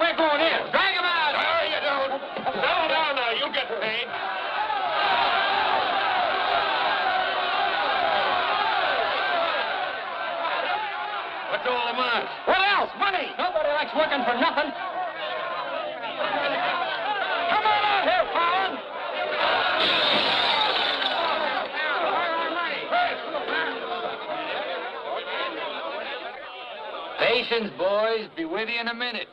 we're going in. Drag him out. No, you don't. Settle down now. You'll get paid. What's all the matter? What else? Money. Nobody likes working for nothing. Come on out here, Fallon. Patience, boys. Be with you in a minute.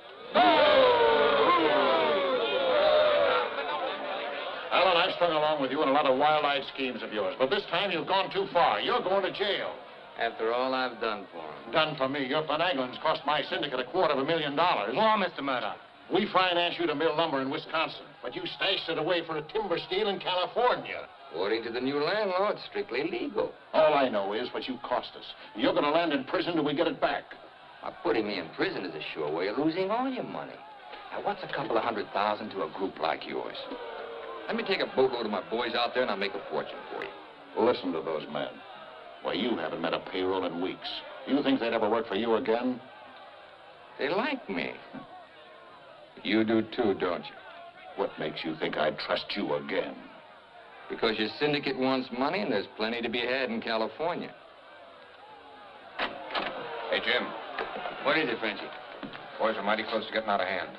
Alan, I've strung along with you in a lot of wild-eyed schemes of yours, but this time you've gone too far. You're going to jail. After all I've done for him. Done for me. Your finagling's cost my syndicate $250,000. Go on, Mr. Murdoch. We financed you to mill lumber in Wisconsin, but you stashed it away for a timber steal in California. According to the new landlord, it's strictly legal. All I know is what you cost us. You're going to land in prison till we get it back. Now, putting me in prison is a sure way of losing all your money. Now, what's a couple of $100,000 to a group like yours? Let me take a boatload of my boys out there and I'll make a fortune for you. Listen to those men. Why, you haven't met a payroll in weeks. You think they'd ever work for you again? They like me. You do too, don't you? What makes you think I'd trust you again? Because your syndicate wants money and there's plenty to be had in California. Hey, Jim. What is it, Frenchie? Boys are mighty close to getting out of hand.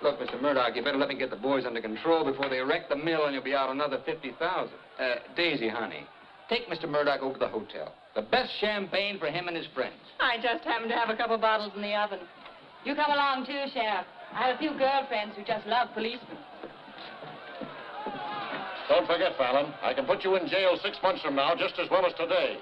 Look, Mr. Murdoch, you better let me get the boys under control before they wreck the mill and you'll be out another $50,000. Daisy, honey, take Mr. Murdoch over to the hotel. The best champagne for him and his friends. I just happen to have a couple bottles in the oven. You come along too, Sheriff. I have a few girlfriends who just love policemen. Don't forget, Fallon, I can put you in jail 6 months from now just as well as today.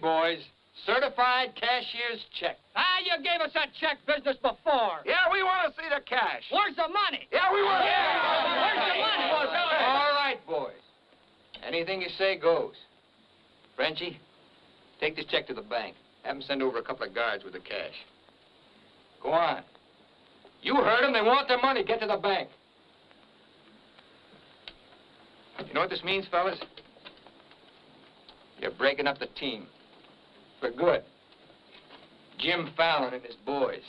Boys, certified cashier's check. You gave us that check business before. Yeah, we want to see the cash. Where's the money? Yeah, we want to Where's the money? All right, boys. Anything you say goes. Frenchie, take this check to the bank. Have them send over a couple of guards with the cash. Go on. You heard them. They want their money. Get to the bank. You know what this means, fellas? You're breaking up the team. For good. Jim Fallon and his boys.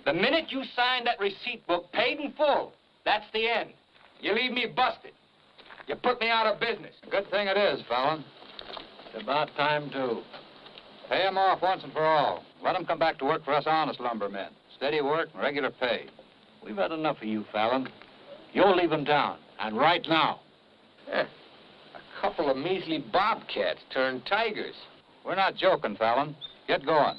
The minute you sign that receipt book, paid in full, that's the end. You leave me busted. You put me out of business. Good thing it is, Fallon. It's about time, too. Pay 'em off once and for all. Let 'em come back to work for us honest lumbermen. Steady work and regular pay. We've had enough of you, Fallon. You're leaving town, and right now. A couple of measly bobcats turned tigers. We're not joking, Fallon. Get going.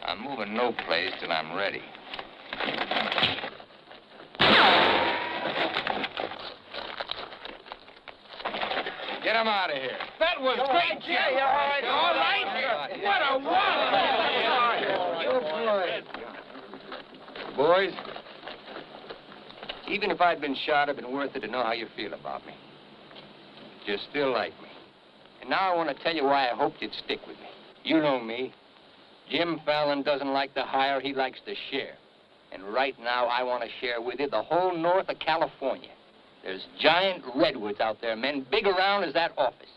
I'm moving no place till I'm ready. Get him out of here. That was great, Jim. Yeah, all right. All right. What a wallop. Boys, even if I'd been shot, it'd been worth it to know how you feel about me. You still like me. And now I want to tell you why I hoped you'd stick with me. You know me. Jim Fallon doesn't like to hire, he likes to share. And right now, I want to share with you the whole north of California. There's giant redwoods out there, men, big around as that office.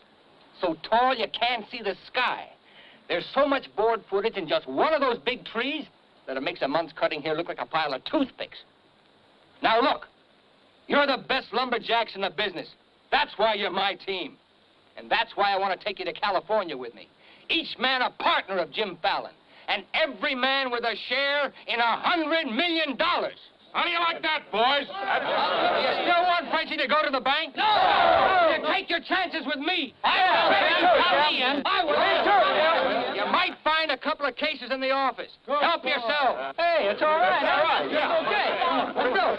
So tall you can't see the sky. There's so much board footage in just one of those big trees that it makes a month's cutting here look like a pile of toothpicks. Now look, you're the best lumberjacks in the business. That's why you're my team. And that's why I want to take you to California with me. Each man a partner of Jim Fallon. And every man with a share in $100 million. How do you like that, boys? You still want Frenchie to go to the bank? No! You take your chances with me. I will. You might find a couple of cases in the office. Help yourself. Hey, it's all right. All right. Yeah. Okay. Let's go.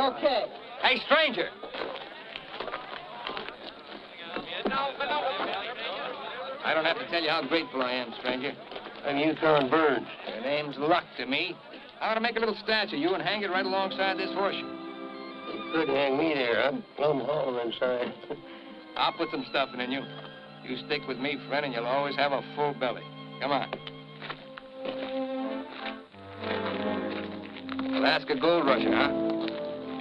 Okay. Hey, stranger. I don't have to tell you how grateful I am, stranger. I'm Yukon Burns. Your name's Luck to me. I want to make a little statue of you and hang it right alongside this horseshoe. You could hang me there. I'm plumb hollow inside. I'll put some stuffing in you. You stick with me, friend, and you'll always have a full belly. Come on. Alaska gold rusher, huh?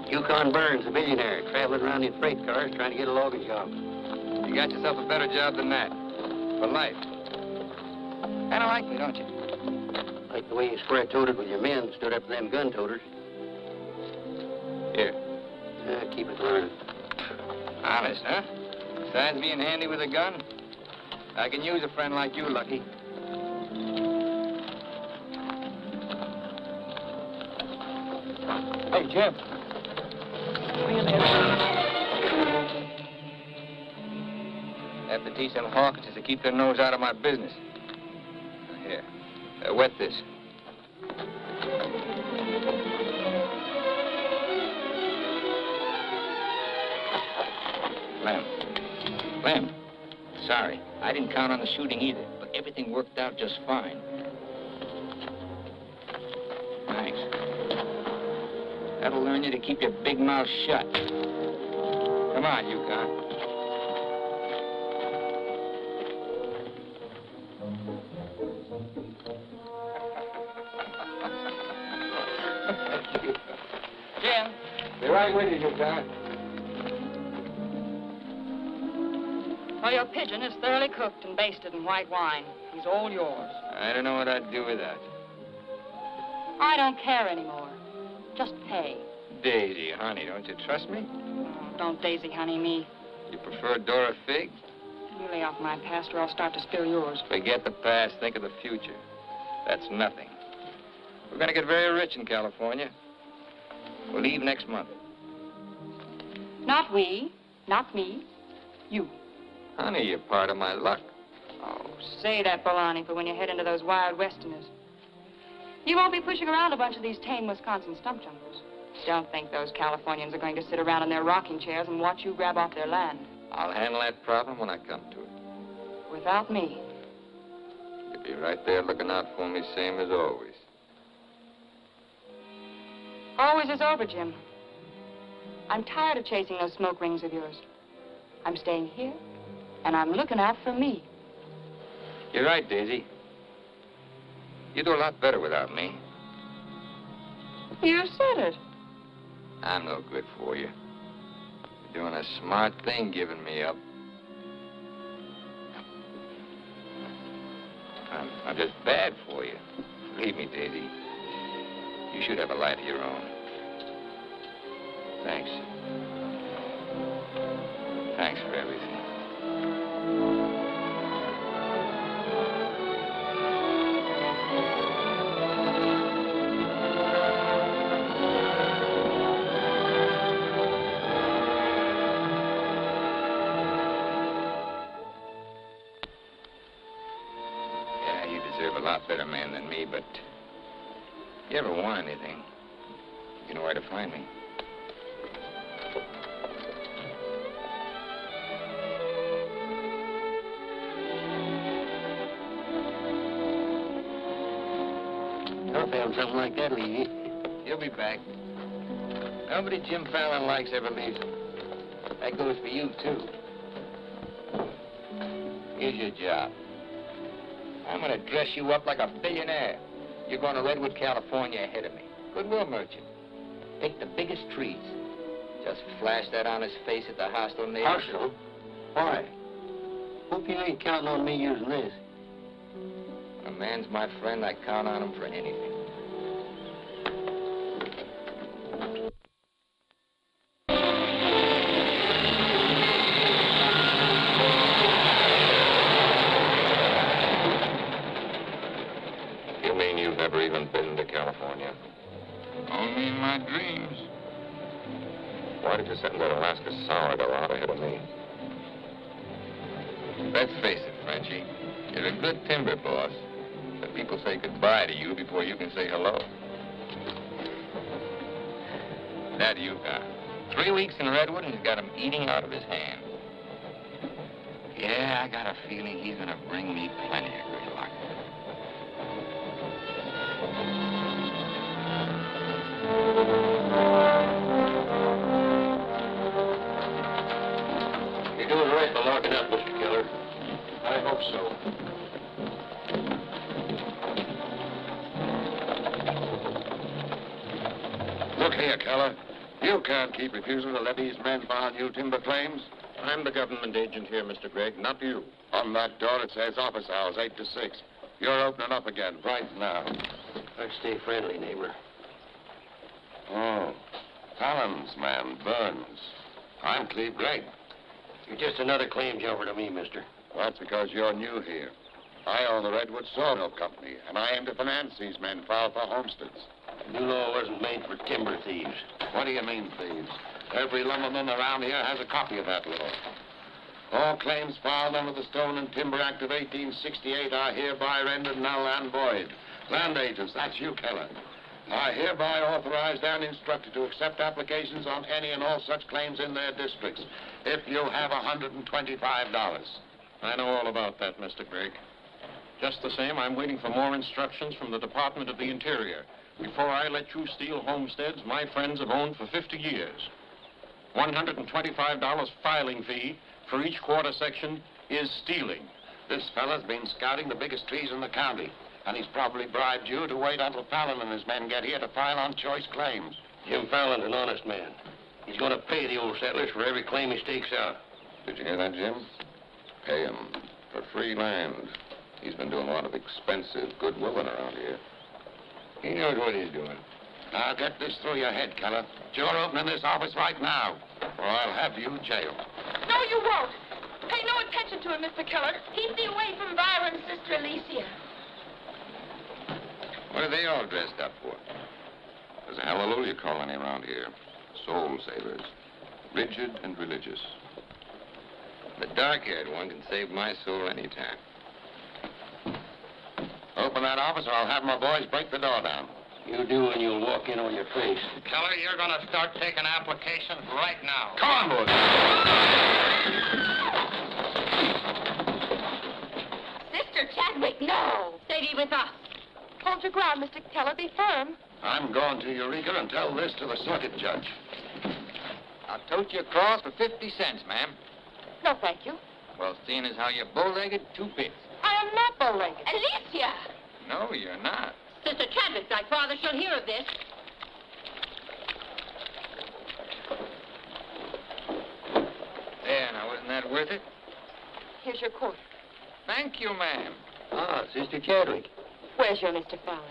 Yukon Burns, a millionaire, traveling around in freight cars trying to get a logging job. You got yourself a better job than that. For life. Kind of like me, don't you? Like the way you square-toted with your men, stood up to them gun-toters. Here. Keep it running. Honest, huh? Besides being handy with a gun, I can use a friend like you, Lucky. Hey, Jim. Have to teach them Hawkinses to keep their nose out of my business. Here. Wet this. Lem. Sorry. I didn't count on the shooting either, but everything worked out just fine. Thanks. That'll learn you to keep your big mouth shut. Come on, Yukon. Jim. Be right with you, Yukon. Well, your pigeon is thoroughly cooked and basted in white wine. He's all yours. I don't know what I'd do without you. I don't care anymore. Just pay. Daisy, honey, don't you trust me? Oh, don't daisy honey me. You prefer Dora Fig? You lay off my past or I'll start to spill yours. Forget the past, think of the future. That's nothing. We're going to get very rich in California. We'll leave next month. Not we, not me, you. Honey, you're part of my luck. Oh, say that baloney for when you head into those wild westerners. You won't be pushing around a bunch of these tame Wisconsin stump jumpers. Don't think those Californians are going to sit around in their rocking chairs and watch you grab off their land. I'll handle that problem when I come to it. Without me. You'll be right there looking out for me, same as always. Always is over, Jim. I'm tired of chasing those smoke rings of yours. I'm staying here, and I'm looking out for me. You're right, Daisy. You do a lot better without me. You said it. I'm no good for you. You're doing a smart thing giving me up. I'm just bad for you. Believe me, Daisy. You should have a life of your own. Thanks. Thanks for everything. Yeah, you deserve a lot better man than me, but if you ever want anything, you know where to find me. I found something like that, Levy. He'll be back. Nobody Jim Fallon likes ever leaves him. That goes for you, too. Here's your job. I'm going to dress you up like a billionaire. You're going to Redwood, California ahead of me. Goodwill merchant. Pick the biggest trees. Just flash that on his face at the hostile neighbors. Hostile? Why? Hope you ain't counting on me using this. When a man's my friend, I count on him for anything. You mean you've never even been to California? Only in my dreams. Why did you send that Alaska sourdough out ahead of me? Let's face it, Frenchie. You're a good timber boss. But people say goodbye to you before you can say hello. That Yukon. 3 weeks in Redwood, and he's got him eating out of his hand. Yeah, I got a feeling he's gonna bring me plenty of good luck. You're doing right by locking up, Mr. Keller. I hope so. Look here, Keller. You can't keep refusing to let these men bond you timber claims. I'm the government agent here, Mr. Gregg, not you. On that door it says office hours, 8 to 6. You're opening up again, right now. Let's stay friendly, neighbor. Oh, Fallon's man, Burns. I'm Cleve Gregg. You're just another claim jumper to me, mister. That's because you're new here. I own the Redwood Sawmill Company, and I aim to finance these men filed for homesteads. The new law wasn't made for timber thieves. What do you mean, thieves? Every lumberman around here has a copy of that law. All claims filed under the Stone and Timber Act of 1868 are hereby rendered null and void. Land agents, that's you, Keller, are hereby authorized and instructed to accept applications on any and all such claims in their districts, if you have $125. I know all about that, Mr. Gregg. Just the same, I'm waiting for more instructions from the Department of the Interior before I let you steal homesteads my friends have owned for 50 years. $125 filing fee for each quarter section is stealing. This fella's been scouting the biggest trees in the county, and he's probably bribed you to wait until Fallon and his men get here to file on choice claims. Jim Fallon's an honest man. He's going to pay the old settlers for every claim he stakes out. Did you hear that, Jim? Pay him for free land. He's been doing a lot of expensive goodwilling around here. He knows what he's doing. Now get this through your head, Keller. You're opening this office right now, or I'll have you jailed. No, you won't. Pay no attention to him, Mr. Keller. Keep thee away from Byron's sister Alicia. What are they all dressed up for? There's a hallelujah colony around here. Soul savers. Rigid and religious. The dark-haired one can save my soul anytime. Open that office, or I'll have my boys break the door down. You do, and you'll walk in on your face. Keller, you're going to start taking applications right now. Come on, boys. Sister Chadwick, no. Stay thee with us. Hold your ground, Mr. Keller. Be firm. I'm going to Eureka and tell this to the circuit judge. I'll tote you across for 50 cents, ma'am. No, thank you. Well, seeing as how you're bow-legged, 2 bits. I am not bow-legged. Alicia! No, you're not. Sister Chadwick, thy father shall hear of this. There, now, wasn't that worth it? Here's your coat. Thank you, ma'am. Ah, Sister Chadwick. Where's your Mr. Fallon?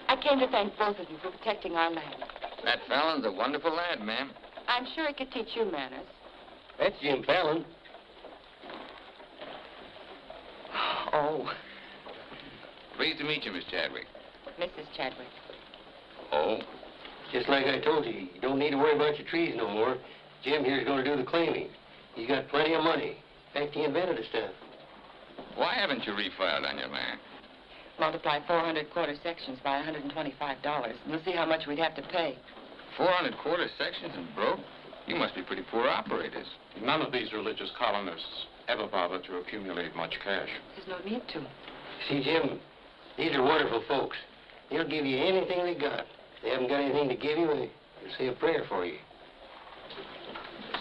I came to thank both of you for protecting our land. That Fallon's a wonderful lad, ma'am. I'm sure he could teach you manners. That's Jim Fallon. Oh, Pleased to meet you, Miss Chadwick. Mrs. Chadwick. Oh? Just like I told you, you don't need to worry about your trees no more. Jim here's going to do the claiming. He's got plenty of money. In fact, he invented the stuff. Why haven't you refiled on your land? Multiply 400 quarter sections by $125, and you'll see how much we'd have to pay. 400 quarter sections and broke? You must be pretty poor operators. None of these religious colonists ever bother to accumulate much cash. There's no need to. See, Jim, these are wonderful folks. They'll give you anything they got. If they haven't got anything to give you, they'll say a prayer for you.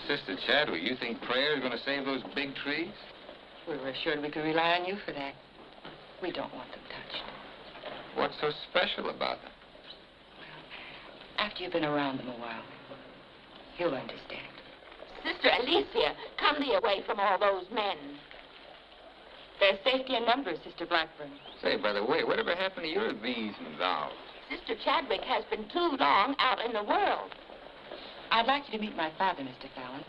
Sister Chadwick, you think prayer is going to save those big trees? We were assured we could rely on you for that. We don't want them touched. What's so special about them? After you've been around them a while, you'll understand. Sister Alicia, come thee away from all those men. There's safety in numbers, Sister Blackburn. Say, by the way, whatever happened to your these and thous? Sister Chadwick has been too long out in the world. I'd like you to meet my father, Mr. Fallon.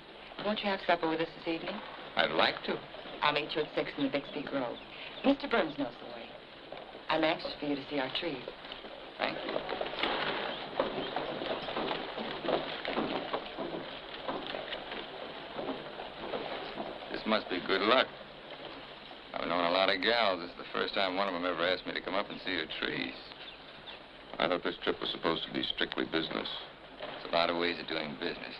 Won't you have supper with us this evening? I'd like to. I'll meet you at 6 in the Bixby Grove. Mr. Burns knows the way. I'm anxious for you to see our trees. Thank you. This must be good luck. I've known a lot of gals. This is the first time one of them ever asked me to come up and see her trees. I thought this trip was supposed to be strictly business. It's a lot of ways of doing business.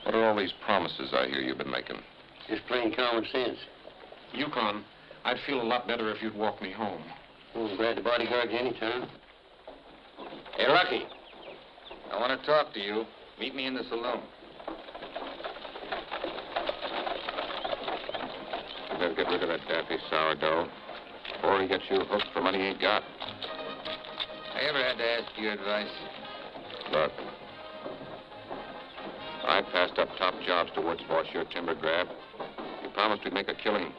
What are all these promises I hear you've been making? Just plain common sense. Yukon, I'd feel a lot better if you'd walk me home. Oh, I'm glad the bodyguard's anytime. Hey, Lucky. I want to talk to you. Meet me in the saloon. You better get rid of that daffy sourdough before he gets you hooked for money he ain't got. I ever had to ask your advice? Look, I passed up top jobs to Woods boss your timber grab. You promised we'd make a killing.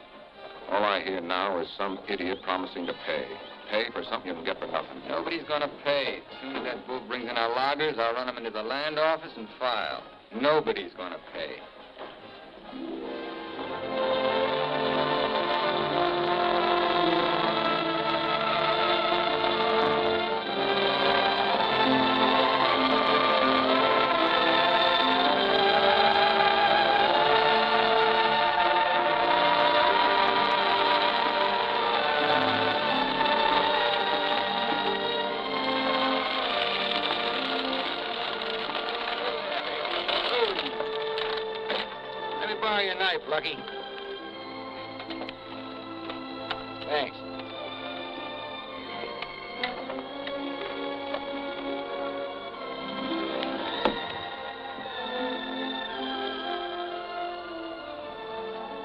All I hear now is some idiot promising to pay. Pay for something you can get for nothing. Nobody's gonna pay. As soon as that bull brings in our loggers, I'll run them into the land office and file. Nobody's gonna pay. Lucky. Thanks.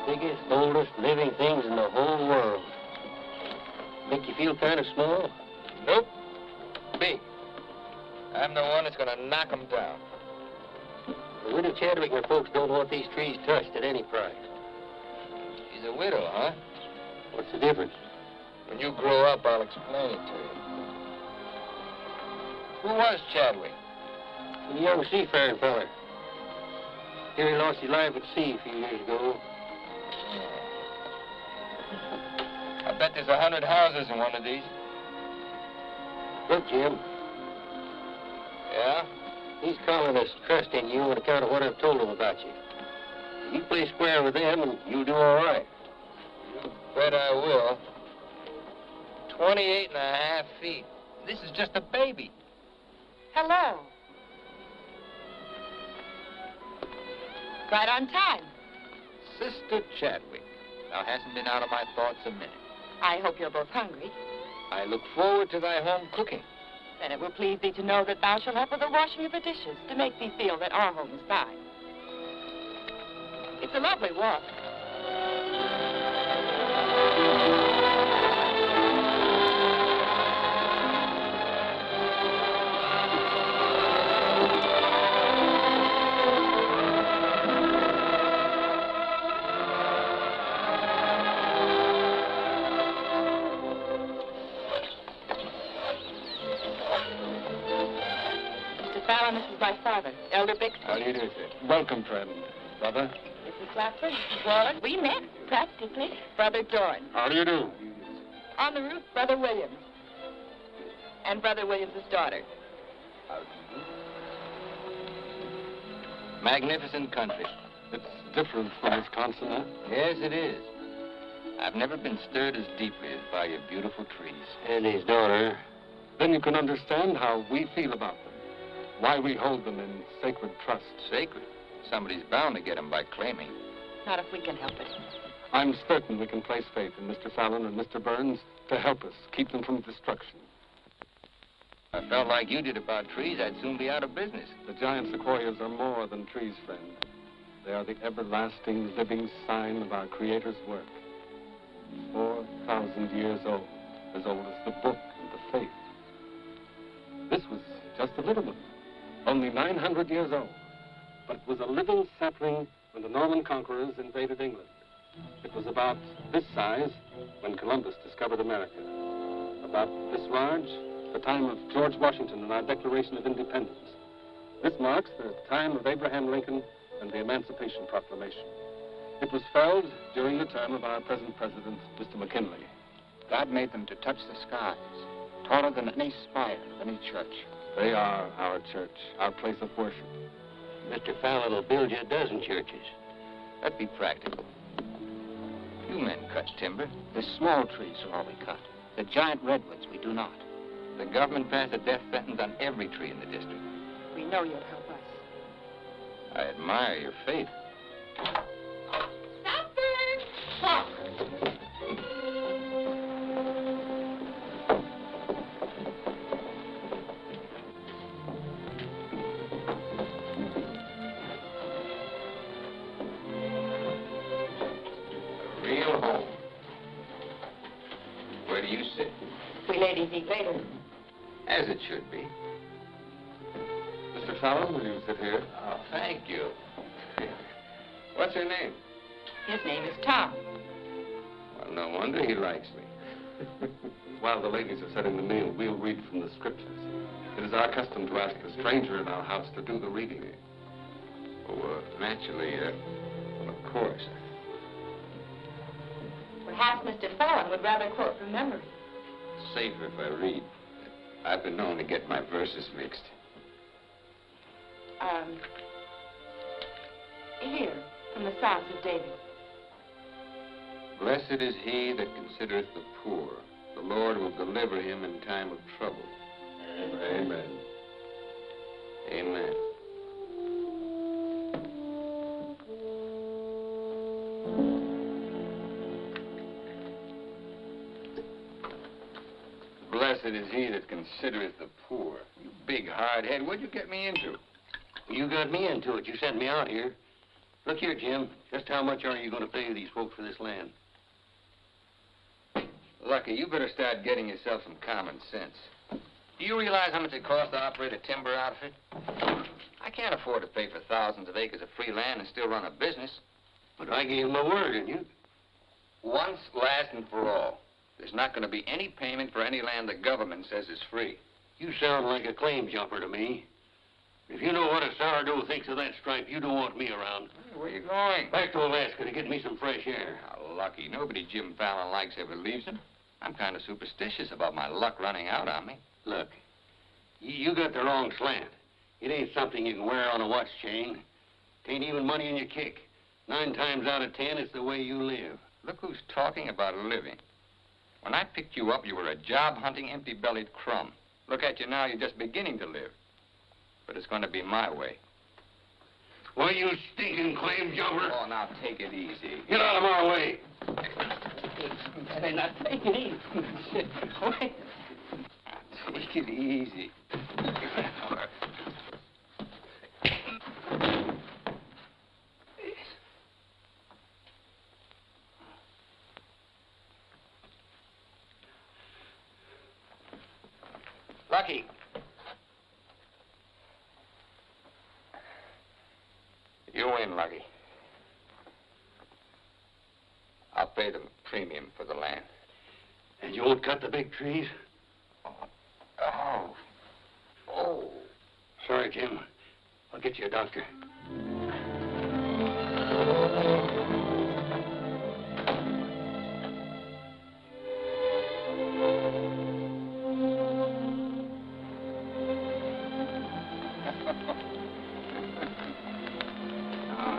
Biggest, oldest living things in the whole world. Make you feel kind of small? Nope. Big. I'm the one that's gonna knock them down. The widow Chadwick and her folks don't want these trees touched at any price. She's a widow, huh? What's the difference? When you grow up, I'll explain it to you. Who was Chadwick? A young seafaring fella. Here he lost his life at sea a few years ago. I bet there's 100 houses in one of these. Look, Jim. Yeah? These colonists trust in you on account of what I've told them about you. You play square with them, and you'll do all right. You bet I will. 28 and a half feet. This is just a baby. Hello. Right on time. Sister Chadwick. Thou hasn't been out of my thoughts a minute. I hope you're both hungry. I look forward to thy home cooking. Then it will please thee to know that thou shalt help with the washing of the dishes to make thee feel that our home is thine. It's a lovely walk. This is my father, Elder Bixby. How do you do, sir? Welcome, friend. Brother. Mrs. Clapper, Mrs. Warren. We met, practically. Brother Dorn. How do you do? On the roof, Brother Williams. And Brother Williams' daughter. Magnificent country. It's different from Wisconsin, huh? Yes, it is. I've never been stirred as deeply as by your beautiful trees. And his daughter. Then you can understand how we feel about them. Why we hold them in sacred trust. Sacred. Somebody's bound to get them by claiming. Not if we can help it. I'm certain we can place faith in Mr. Fallon and Mr. Burns to help us keep them from destruction. If I felt like you did about trees, I'd soon be out of business. The giant sequoias are more than trees, friend. They are the everlasting, living sign of our Creator's work. 4,000 years old as the book and the faith. This was just a little one. Only 900 years old, but it was a little sapling when the Norman conquerors invaded England. It was about this size when Columbus discovered America. About this large, the time of George Washington and our Declaration of Independence. This marks the time of Abraham Lincoln and the Emancipation Proclamation. It was felled during the term of our present president, Mr. McKinley. God made them to touch the skies, taller than any spire of any church. They are our church, our place of worship. Mr. Fallon will build you a dozen churches. That'd be practical. You men cut timber. The small trees are all we cut. The giant redwoods we do not. The government passed a death sentence on every tree in the district. we know you'll help us. I admire your faith. Stop! A real home. Where do you sit? We ladies eat later. As it should be. Mr. Fallon, will you sit here? Oh, thank you. What's your name? His name is Tom. Well, no wonder he likes me. While the ladies are setting the meal, we'll read from the scriptures. It is our custom to ask the stranger in our house to do the reading. Oh, naturally, of course. Perhaps Mr. Fallon would rather quote from memory. Safer if I read. I've been known to get my verses mixed. Here, from the Psalms of David. Blessed is he that considereth the poor. The Lord will deliver him in time of trouble. Amen. Amen. Blessed is he that considereth the poor. You big hard head, what'd you get me into? You got me into it. You sent me out here. Look here, Jim. Just how much are you going to pay these folks for this land? Lucky, you better start getting yourself some common sense. Do you realize how much it costs to operate a timber outfit? I can't afford to pay for thousands of acres of free land and still run a business. But I gave my word, didn't you? Once, last, and for all. There's not going to be any payment for any land the government says is free. You sound like a claim jumper to me. If you know what a sourdough thinks of that stripe, you don't want me around. Where are you going? Back to Alaska to get me some fresh air. How lucky. Nobody Jim Fallon likes ever leaves him. I'm kind of superstitious about my luck running out on me. Look, you got the wrong slant. It ain't something you can wear on a watch chain. It ain't even money in your kick. 9 times out of 10, it's the way you live. Look who's talking about living. When I picked you up, you were a job-hunting, empty-bellied crumb. Look at you now, you're just beginning to live. But it's going to be my way. Why, you stinking claim jumper? Oh, now take it easy. Get out of my way. Hey, now take it easy. Wait. Now, take it easy. Lucky. You win, Lucky. I'll pay the premium for the land. And you won't cut the big trees? Oh. Sorry, Jim. I'll get you a doctor.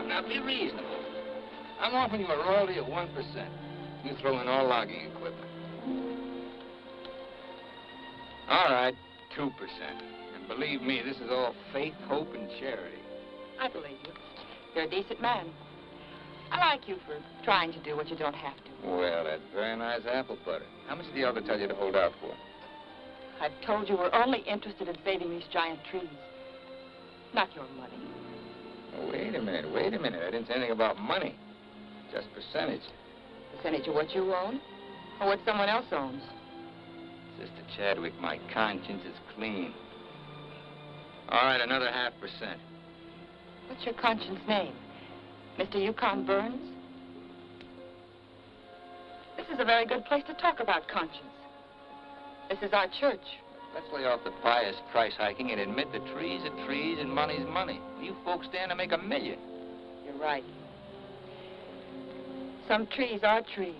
Now be reasonable. I'm offering you a royalty of 1%. You throw in all logging equipment. All right, 2%. And believe me, this is all faith, hope, and charity. I believe you. You're a decent man. I like you for trying to do what you don't have to. Well, that's very nice apple butter. How much did the elder tell you to hold out for? I've told you we're only interested in saving these giant trees. Not your money. Oh, wait a minute. I didn't say anything about money. Just percentage. Percentage of what you own? Or what someone else owns? Sister Chadwick, my conscience is clean. All right, another 0.5%. What's your conscience name? Mr. Yukon Burns? This is a very good place to talk about conscience. This is our church. Let's lay off the pious price hiking and admit that trees are trees and money's money. You folks stand to make $1 million. You're right. Some trees are trees.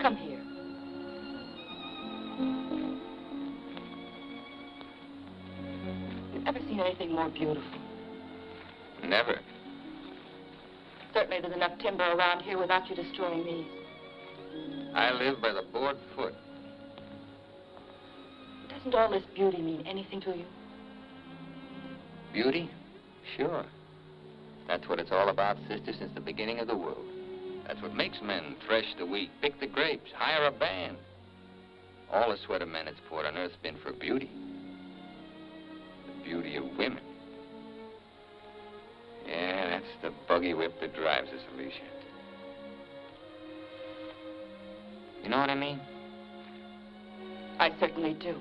Come here. You've ever seen anything more beautiful? Never. Certainly certainly there's enough timber around here without you destroying these. I live by the board foot. Doesn't all this beauty mean anything to you? Beauty? Sure. That's what it's all about, sister, since the beginning of the world. That's what makes men thresh the wheat, pick the grapes, hire a band. All the sweat of men that's poured on earth's been for beauty. The beauty of women. Yeah, that's the buggy whip that drives us, Alicia. You know what I mean? I certainly do.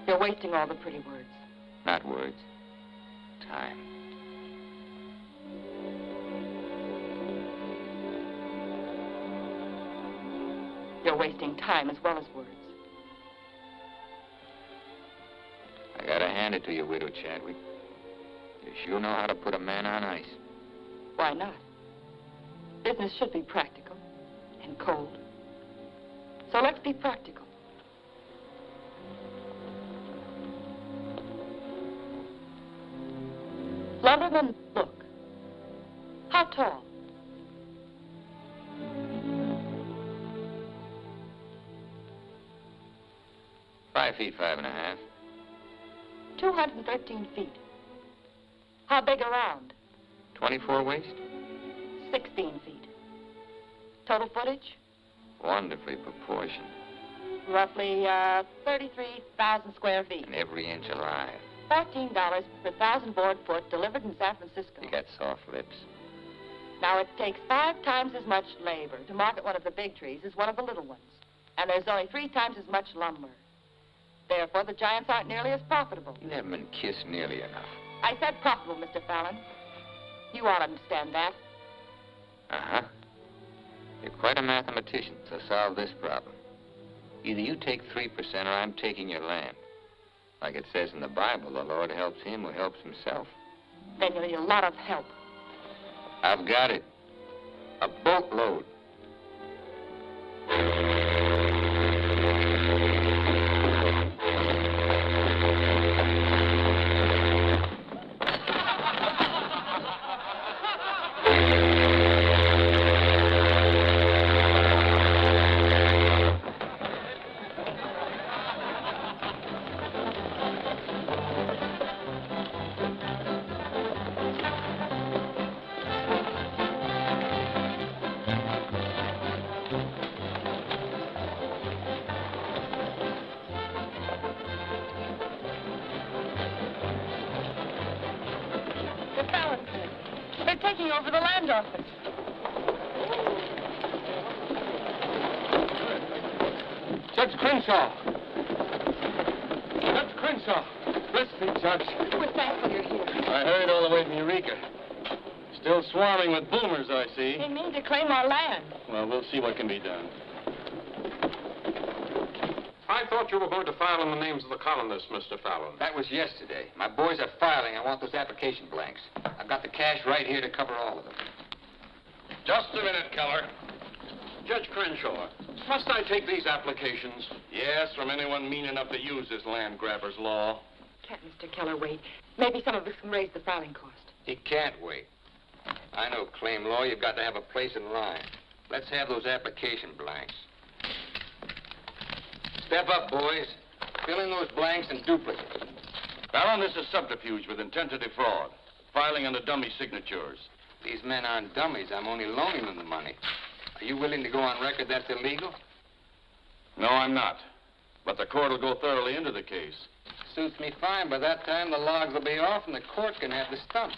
You're wasting all the pretty words. Not words. Time. You're wasting time as well as words. I gotta hand it to you, Widow Chadwick. You sure know how to put a man on ice. Why not? Business should be practical and cold. So let's be practical. Lumberman, look. How tall? Five feet, 5.5. 213 feet. How big around? 24 waist? 16 feet. Total footage? Wonderfully proportioned. Roughly 33,000 square feet. And every inch alive. $14 per 1,000 board foot delivered in San Francisco. You got soft lips. Now, it takes 5 times as much labor to market one of the big trees as one of the little ones. And there's only 3 times as much lumber. Therefore, the giants aren't nearly as profitable. You haven't been kissed nearly enough. I said profitable, Mr. Fallon. You all understand that. Uh-huh. You're quite a mathematician to solve this problem. Either you take 3% or I'm taking your land. Like it says in the Bible, the Lord helps him who helps himself. Then you'll need a lot of help. I've got it. A boatload. Taking over the land office. Judge Crenshaw. Judge Crenshaw. Listen, Judge. We're thankful you're here. I hurried all the way from Eureka. Still swarming with boomers, I see. They mean to claim our land. Well, we'll see what can be done. I thought you were going to file in the names of the colonists, Mr. Fallon. That was yesterday. My boys are filing. I want those application blanks. I've got the cash right here to cover all of them. Just a minute, Keller. Judge Crenshaw, must I take these applications? Yes, from anyone mean enough to use this land grabber's law. Can't Mr. Keller wait? Maybe some of us can raise the filing cost. He can't wait. I know claim law. You've got to have a place in line. Let's have those application blanks. Step up, boys. Fill in those blanks and duplicate. Baron, this is subterfuge with intent to defraud. Filing under dummy signatures. These men aren't dummies. I'm only loaning them the money. Are you willing to go on record that's illegal? No, I'm not. But the court will go thoroughly into the case. Suits me fine. By that time, the logs will be off and the court can have the stumps.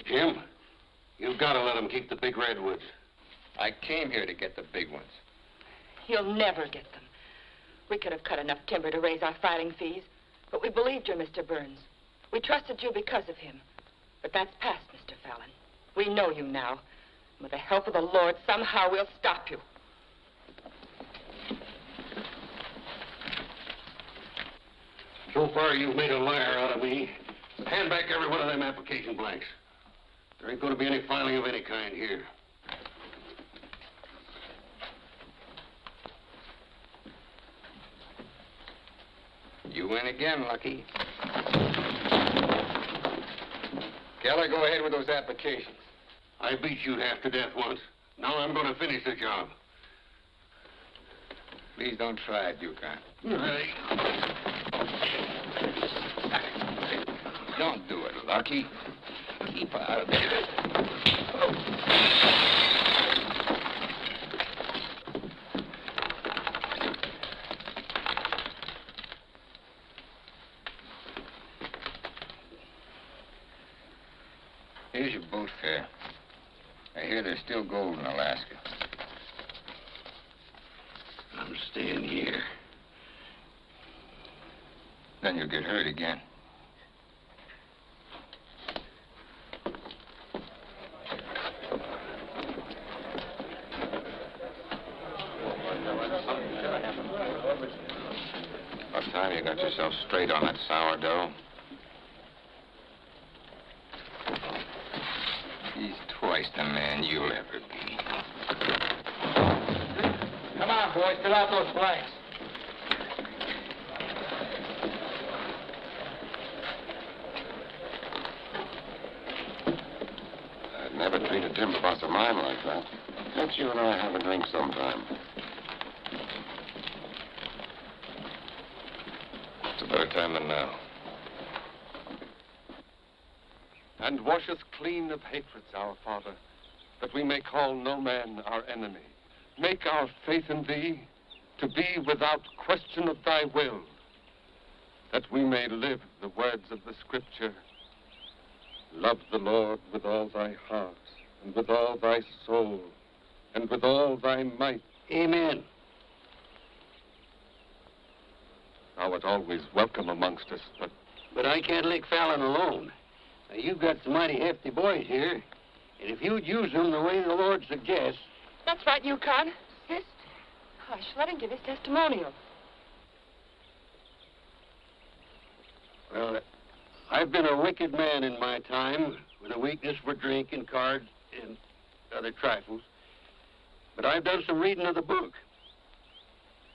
Jim, you've got to let them keep the big redwoods. I came here to get the big ones. You'll never get them. We could have cut enough timber to raise our filing fees, but we believed you, Mr. Burns. We trusted you because of him. But that's past, Mr. Fallon. We know you now. With the help of the Lord, somehow we'll stop you. So far, you've made a liar out of me. Hand back every one of them application blanks. There ain't going to be any filing of any kind here. You win again, Lucky. Keller, go ahead with those applications. I beat you half to death once. Now I'm going to finish the job. Please don't try it, Yukon. Don't do it, Lucky. Keep out of there. Here's your boat fare. I hear there's still gold in Alaska. I'm staying here. Then you'll get hurt again. About time you got yourself straight on that sourdough. He's twice the man you'll ever be. Come on, boys, fill out those blanks. I'd never treat a timber boss of mine like that. Let's you and I have a drink sometime. It's a better time than now. And wash us clean of hatreds, our Father, that we may call no man our enemy. Make our faith in thee to be without question of thy will, that we may live the words of the Scripture. Love the Lord with all thy heart, and with all thy soul, and with all thy might. Amen. Thou art always welcome amongst us, But I can't lick Fallon alone. Now, you've got some mighty hefty boys here, and if you'd use them the way the Lord suggests... That's right, Yukon. Sister. Hush, let him give his testimonial. Well, I've been a wicked man in my time, with a weakness for drink and cards and other trifles. But I've done some reading of the book.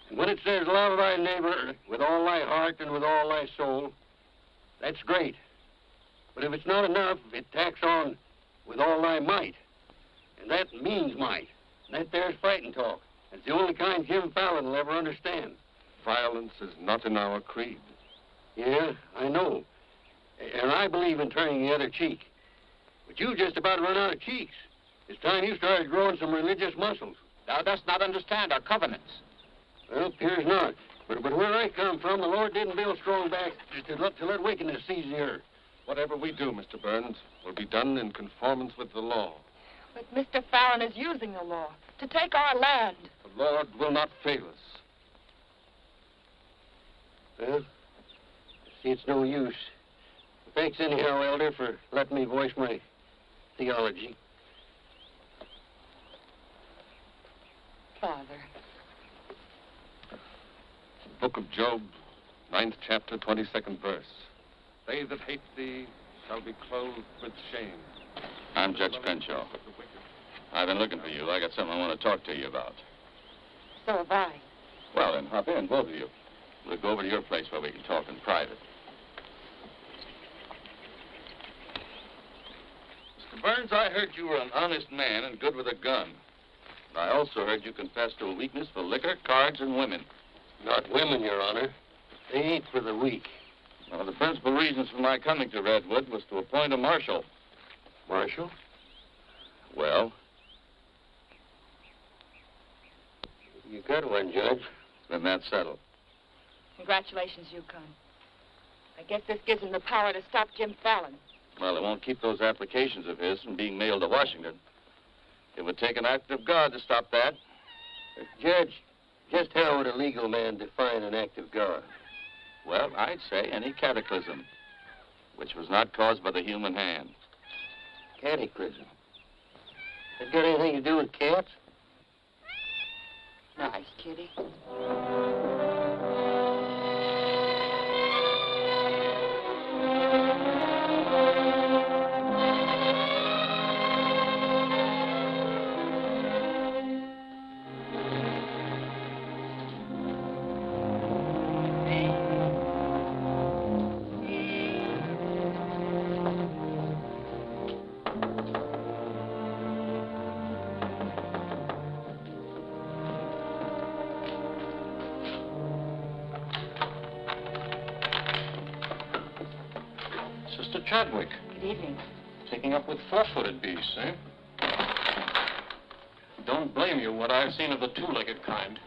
And when it says, love thy neighbor with all thy heart and with all thy soul, that's great. But if it's not enough, it tacks on with all thy might. And that means might. And that there's fighting talk. It's the only kind Jim Fallon will ever understand. violence is not in our creed. Yeah, I know. And I believe in turning the other cheek. But you just about run out of cheeks. It's time you started growing some religious muscles. Thou dost not understand our covenants. Well, appears not. But where I come from, the Lord didn't build strong backs to let wickedness seize the earth. Whatever we do, Mr. Burns, will be done in conformance with the law. But Mr. Fallon is using the law to take our land. The Lord will not fail us. Well, see, it's no use. Thanks anyhow, Elder, for letting me voice my theology. Father. Book of Job, 9th chapter, 22nd verse. They that hate thee shall be clothed with shame. I'm Judge Crenshaw. I've been looking for you. I got something I want to talk to you about. So have I. Well, then, hop in, both of you. We'll go over to your place where we can talk in private. Mr. Burns, I heard you were an honest man and good with a gun. I also heard you confess to a weakness for liquor, cards, and women. Not women, Your Honor. They ain't for the weak. One of the principal reasons for my coming to Redwood was to appoint a marshal. Marshal? Well? You got one, Judge. Then that's settled. Congratulations, Yukon. I guess this gives him the power to stop Jim Fallon. Well, it won't keep those applications of his from being mailed to Washington. It would take an act of God to stop that. Judge, just how would a legal man define an act of God? Well, I'd say any cataclysm which was not caused by the human hand. Cataclysm? That got anything to do with cats? Nice, kitty. Sister Chadwick. Good evening. Taking up with four-footed beasts, eh? Don't blame you what I've seen of the two-legged kind.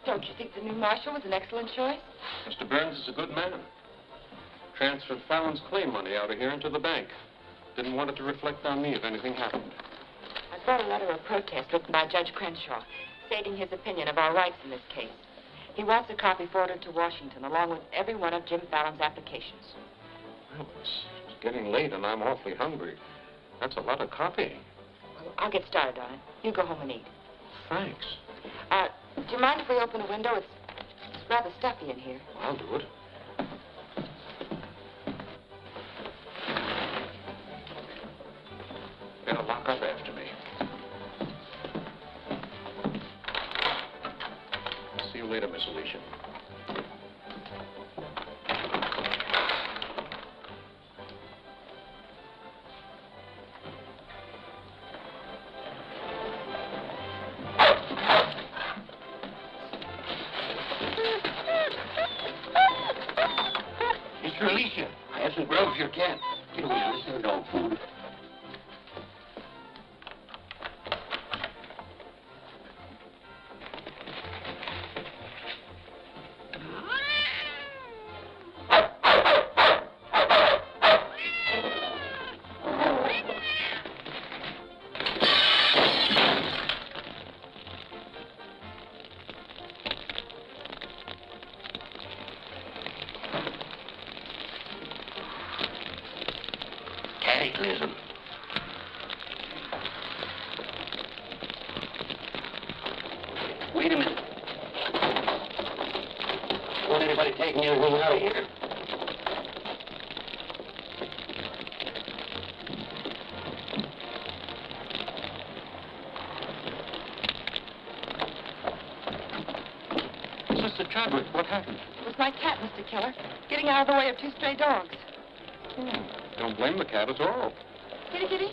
Don't you think the new marshal was an excellent choice? Mr. Burns is a good man. Transferred Fallon's claim money out of here into the bank. Didn't want it to reflect on me if anything happened. I brought a letter of protest written by Judge Crenshaw, stating his opinion of our rights in this case. He wants a copy forwarded to Washington, along with every one of Jim Fallon's applications. Well, it's getting late, and I'm awfully hungry. That's a lot of copying. Well, I'll get started on it. You go home and eat. Thanks. Do you mind if we open a window? It's rather stuffy in here. I'll do it. Better lock up after me. See you later, Miss Alicia. Mr. Alicia, I have some grub for your cat. Get away from this there dog food. Cataclysm. Wait a minute. Don't want anybody taking anything out of here. Sister Chadwick, what happened? It was my cat, Mr. Keller, getting out of the way of two stray dogs. Don't blame the cat at all. Kitty, kitty.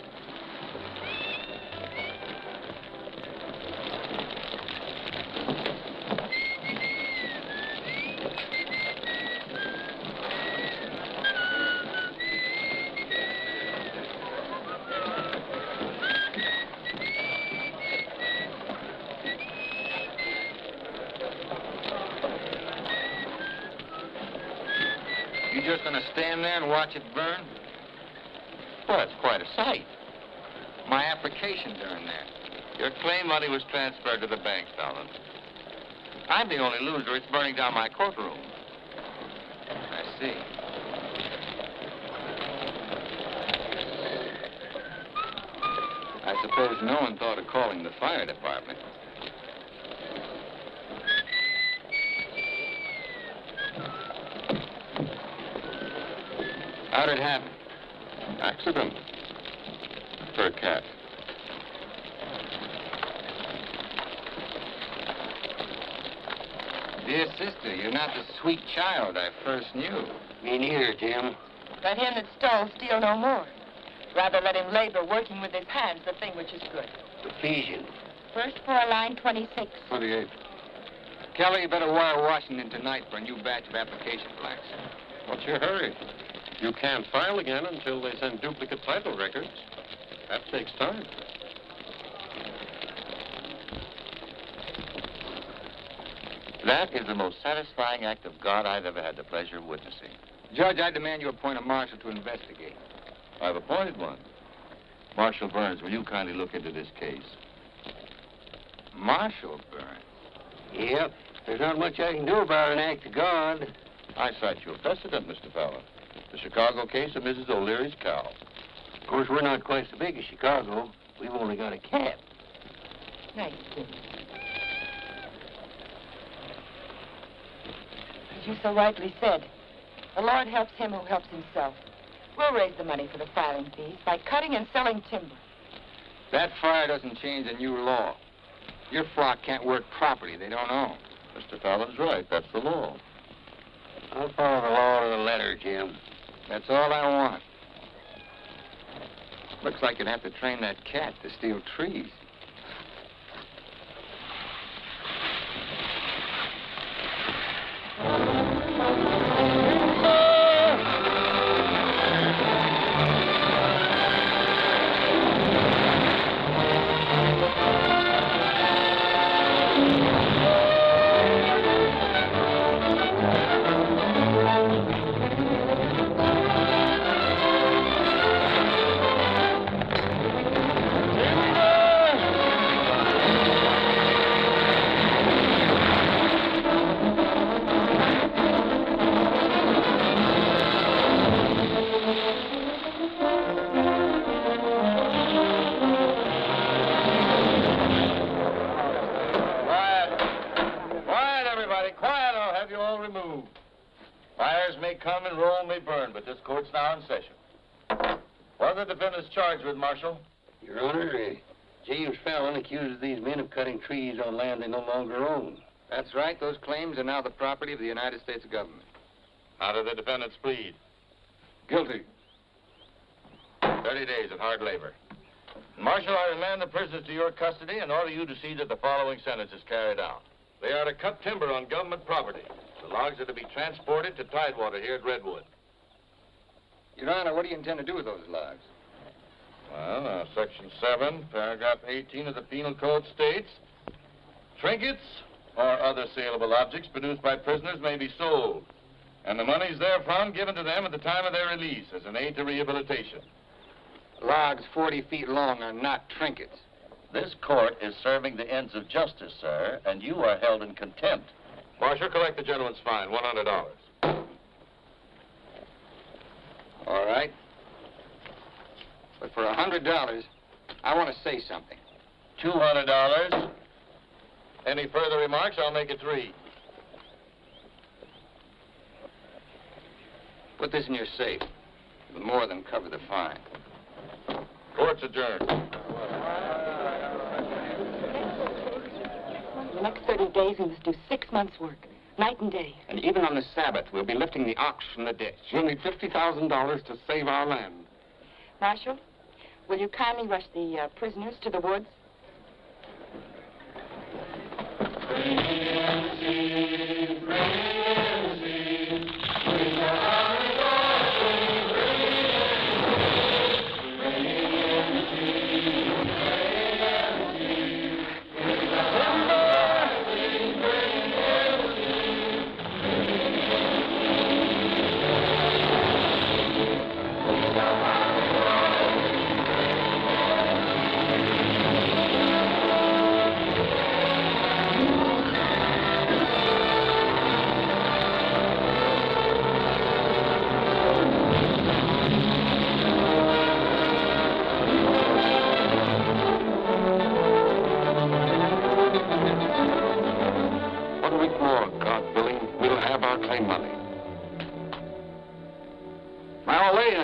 You just gonna stand there and watch it burn? Well, it's quite a sight. My applications are in there. Your claim money was transferred to the bank, Fallon. I'm the only loser. It's burning down my courtroom. I see. I suppose no one thought of calling the fire department. How'd it happen? Accident. For a cat. Dear sister, you're not the sweet child I first knew. Me neither, Jim. Let him that stole steal no more. Rather let him labor working with his hands the thing which is good. Ephesians. First floor, line 26. 28. Kelly, you better wire Washington tonight for a new batch of application blanks. What's your hurry? You can't file again until they send duplicate title records. That takes time. That is the most satisfying act of God I've ever had the pleasure of witnessing. Judge, I demand you appoint a marshal to investigate. I've appointed one. Marshal Burns, will you kindly look into this case? Marshal Burns? Yep. There's not much I can do about an act of God. I cite you a precedent, Mr. Fallon. The Chicago case of Mrs. O'Leary's cow. Of course, we're not quite so big as Chicago. We've only got a cat. Nice. As you so rightly said, the Lord helps him who helps himself. We'll raise the money for the filing fees by cutting and selling timber. That fire doesn't change the new law. Your flock can't work property they don't own. Mr. Fallon's right. That's the law. I'll follow the law to the letter, Jim. That's all I want. Looks like you'd have to train that cat to steal trees. Fires may come and Rome may burn, but this court's now in session. What are the defendants charged with, Marshal? Your Honor, James Fallon accuses these men of cutting trees on land they no longer own. That's right. Those claims are now the property of the United States government. How do the defendants plead? Guilty. 30 days of hard labor. Marshal, I remand the prisoners to your custody and order you to see that the following sentence is carried out. They are to cut timber on government property. The logs are to be transported to Tidewater here at Redwood. Your Honor, what do you intend to do with those logs? Well, Section 7, Paragraph 18 of the Penal Code states, trinkets or other saleable objects produced by prisoners may be sold, and the monies therefrom given to them at the time of their release as an aid to rehabilitation. Logs 40 feet long are not trinkets. This court is serving the ends of justice, sir, and you are held in contempt. Marshal, collect the gentleman's fine, $100. All right. But for $100, I want to say something. $200. Any further remarks, I'll make it 3. Put this in your safe. It'll more than cover the fine. Court's adjourned. In the next 30 days, we must do 6 months' work, night and day. And even on the Sabbath, we'll be lifting the ox from the ditch. We'll need $50,000 to save our land. Marshal, will you kindly rush the prisoners to the woods?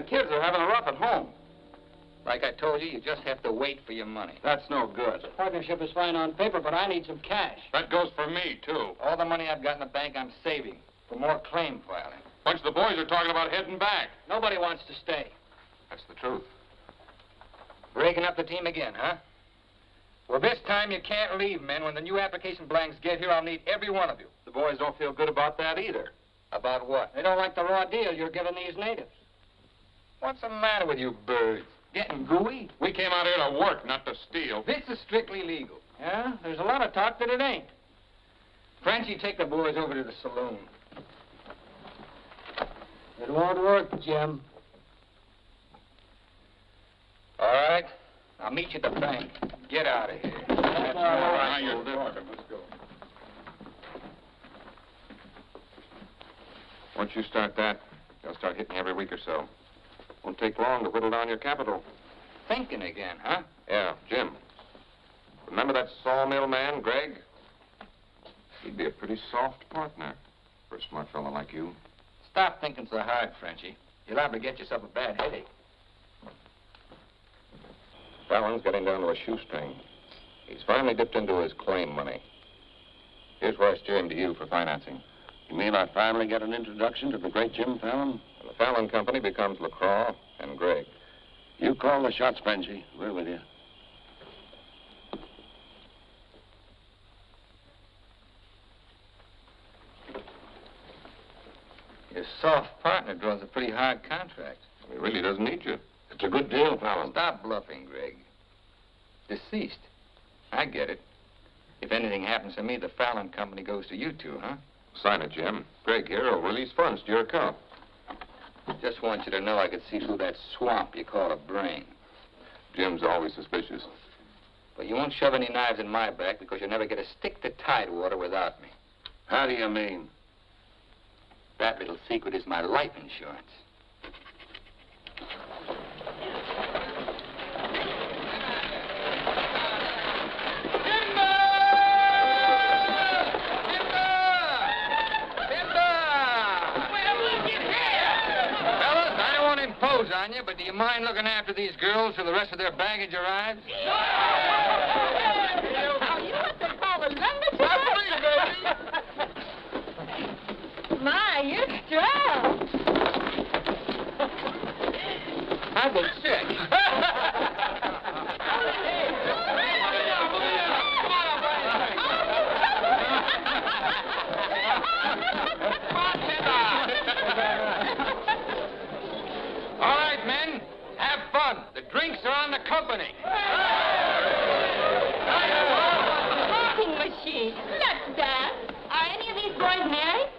Kids are having a rough at home. Like I told you, you just have to wait for your money. That's no good. The partnership is fine on paper, but I need some cash. That goes for me, too. All the money I've got in the bank, I'm saving for more claim filing. Bunch of the boys are talking about heading back. Nobody wants to stay. That's the truth. Breaking up the team again, huh? Well, this time you can't leave, men. When the new application blanks get here, I'll need every one of you. The boys don't feel good about that either. About what? They don't like the raw deal you're giving these natives. What's the matter with you birds? Getting gooey? We came out here to work, not to steal. This is strictly legal. Yeah? There's a lot of talk that it ain't. Frenchie, take the boys over to the saloon. It won't work, Jim. All right. I'll meet you at the bank. Get out of here. That's all right. Now you're talking. Let's go. Once you start that, they'll start hitting you every week or so. Won't take long to whittle down your capital. Thinking again, huh? Yeah, Jim. Remember that sawmill man, Greg? He'd be a pretty soft partner for a smart fellow like you. Stop thinking so hard, Frenchie. You're liable to get yourself a bad headache. Fallon's getting down to a shoestring. He's finally dipped into his claim money. Here's where I steer him to you for financing. You mean I finally get an introduction to the great Jim Fallon? The Fallon Company becomes LaCroix and Gregg. You call the shots, Benji. We're with you. Your soft partner draws a pretty hard contract. He really doesn't need you. It's a good deal, Fallon. Stop bluffing, Gregg. Deceased. I get it. If anything happens to me, the Fallon Company goes to you two, huh? Sign it, Jim. Gregg here will release funds to your account. Just want you to know I could see through that swamp you call a brain. Jim's always suspicious. But you won't shove any knives in my back because you'll never get a stick to Tidewater without me. How do you mean? That little secret is my life insurance. clothes on you, but do you mind looking after these girls till the rest of their baggage arrives? Are you what they call a lumberjack? My, you're strong. I've been sick. All right, men, have fun. The drinks are on the company. Talking machine. Let's dance. Are any of these boys married?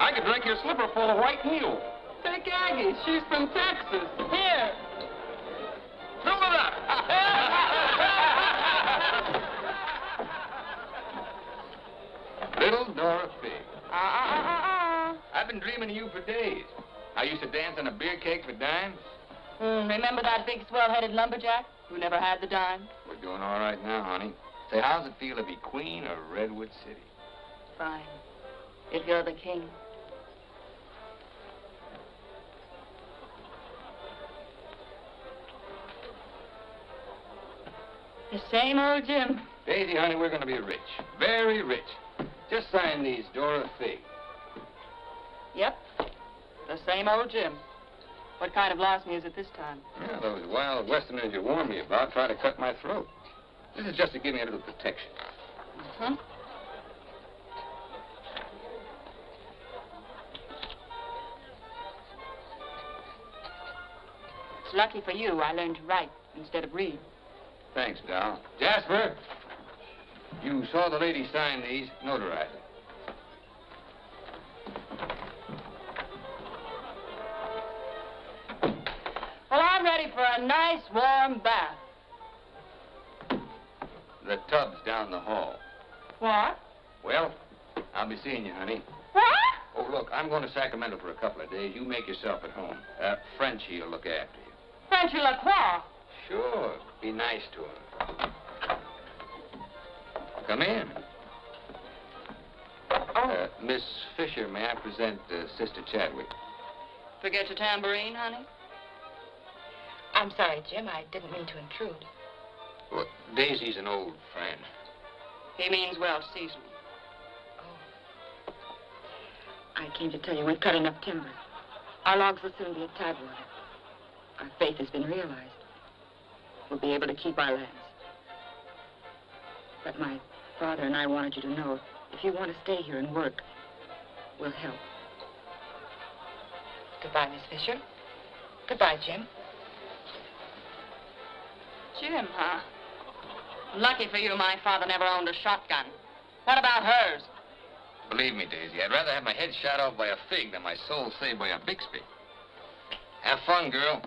I could drink your slipper full of white mule. Take Aggie. She's from Texas. Here. Fill it up. Little Dora Fig. I've been dreaming of you for days. I used to dance on a beer cake for dimes. Remember that big swell-headed lumberjack who never had the dime? We're doing all right now, honey. Say, how's it feel to be queen of Redwood City? Fine. If you're the king. The same old Jim. Daisy, honey, we're going to be rich. Very rich. Just sign these, Dora Fig. Yep. The same old Jim. What kind of loss me is it this time? Yeah, those wild Westerners you warned me about try to cut my throat. This is just to give me a little protection. Uh-huh. It's lucky for you I learned to write instead of read. Thanks, Doll. Jasper, you saw the lady sign these. Notarize it. Well, I'm ready for a nice warm bath. The tub's down the hall. What? Well, I'll be seeing you, honey. What? Oh, look, I'm going to Sacramento for a couple of days. You make yourself at home. Frenchie will look after you. Frenchy Lacroix. Sure. Be nice to him. Come in. Miss Fisher, may I present Sister Chadwick? Forget your tambourine, honey? I'm sorry, Jim. I didn't mean to intrude. Well, Daisy's an old friend. He means well seasoned. I came to tell you we've cut enough timber. Our logs will soon be at Tidewater. Our faith has been realized. We'll be able to keep our lands. But my father and I wanted you to know if you want to stay here and work, we'll help. Goodbye, Miss Fisher. Goodbye, Jim. Jim, huh? Lucky for you, my father never owned a shotgun. What about hers? Believe me, Daisy, I'd rather have my head shot off by a fig than my soul saved by a Bixby. Have fun, girl.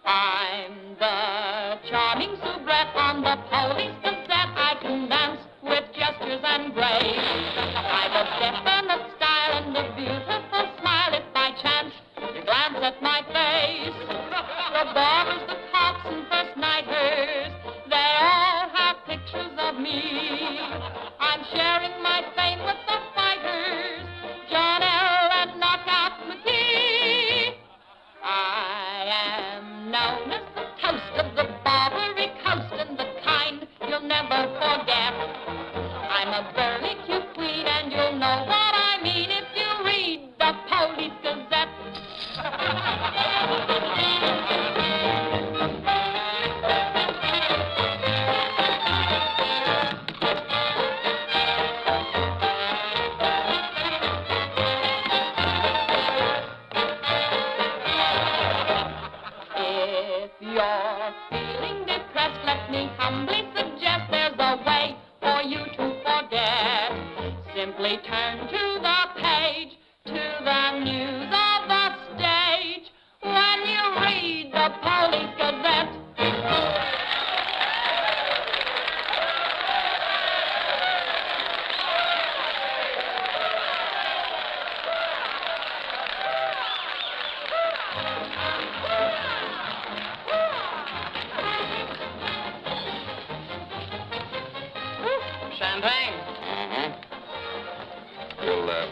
I'm the charming soubrette on the police cassette. I can dance with gestures and grace. I've a definite style and a beautiful smile. If by chance you glance at my face, the barbers, the cops, and first nighters, they all have pictures of me. I'm sharing my fame with the fighters, John L. and Knockout McGee. I am known as the toast of the Barbary Coast and the kind you'll never forget. I'm a burly cute queen and you'll know what I mean if you read the Police Gazette. If you're feeling depressed, let me humbly suggest there's a way for you to forget. Simply turn to the page, to the news of the stage, when you read the Police Gazette.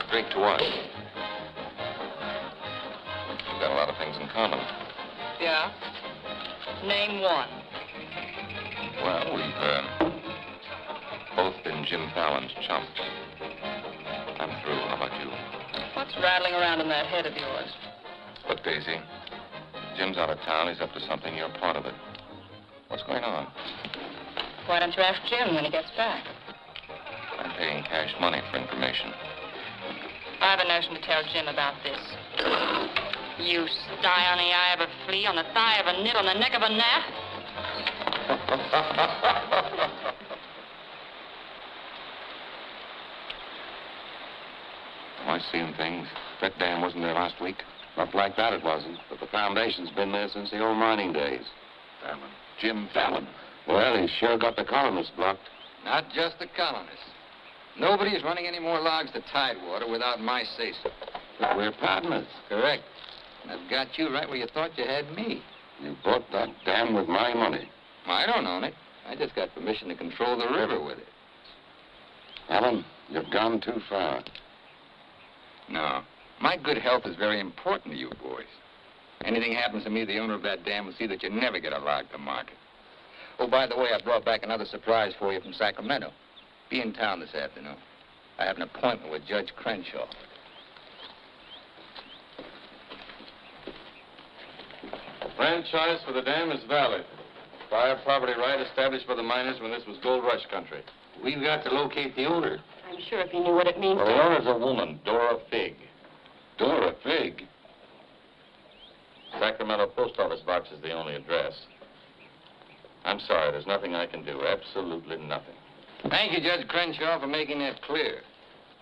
Straight to us. We've got a lot of things in common. Yeah? Name one. Well, we've both been Jim Fallon's chumps. I'm through. How about you? What's rattling around in that head of yours? Look, Daisy, Jim's out of town. He's up to something. You're part of it. What's going on? Why don't you ask Jim when he gets back? I'm paying cash money for information. I have a notion to tell Jim about this. You sty on the eye of a flea, on the thigh of a nit, on the neck of a gnat. Oh, I seen things. That dam wasn't there last week. Not like that it wasn't, but the foundation's been there since the old mining days. Fallon. Jim Fallon. Well, he's sure got the colonists blocked. Not just the colonists. Nobody's running any more logs to Tidewater without my say-so. But we're partners. Correct. And I've got you right where you thought you had me. You bought that dam with my money. I don't own it. I just got permission to control the river with it. Alan, you've gone too far. No. My good health is very important to you boys. Anything happens to me, the owner of that dam will see that you never get a log to market. Oh, by the way, I brought back another surprise for you from Sacramento. Be in town this afternoon. I have an appointment with Judge Crenshaw. Franchise for the dam is valid. Prior property right established by the miners when this was gold rush country. We've got to locate the owner. I'm sure if he knew what it means Well, to the owner's a woman, Dora Fig. Dora Fig? Sacramento Post Office box is the only address. I'm sorry, there's nothing I can do. Absolutely nothing. Thank you, Judge Crenshaw, for making that clear.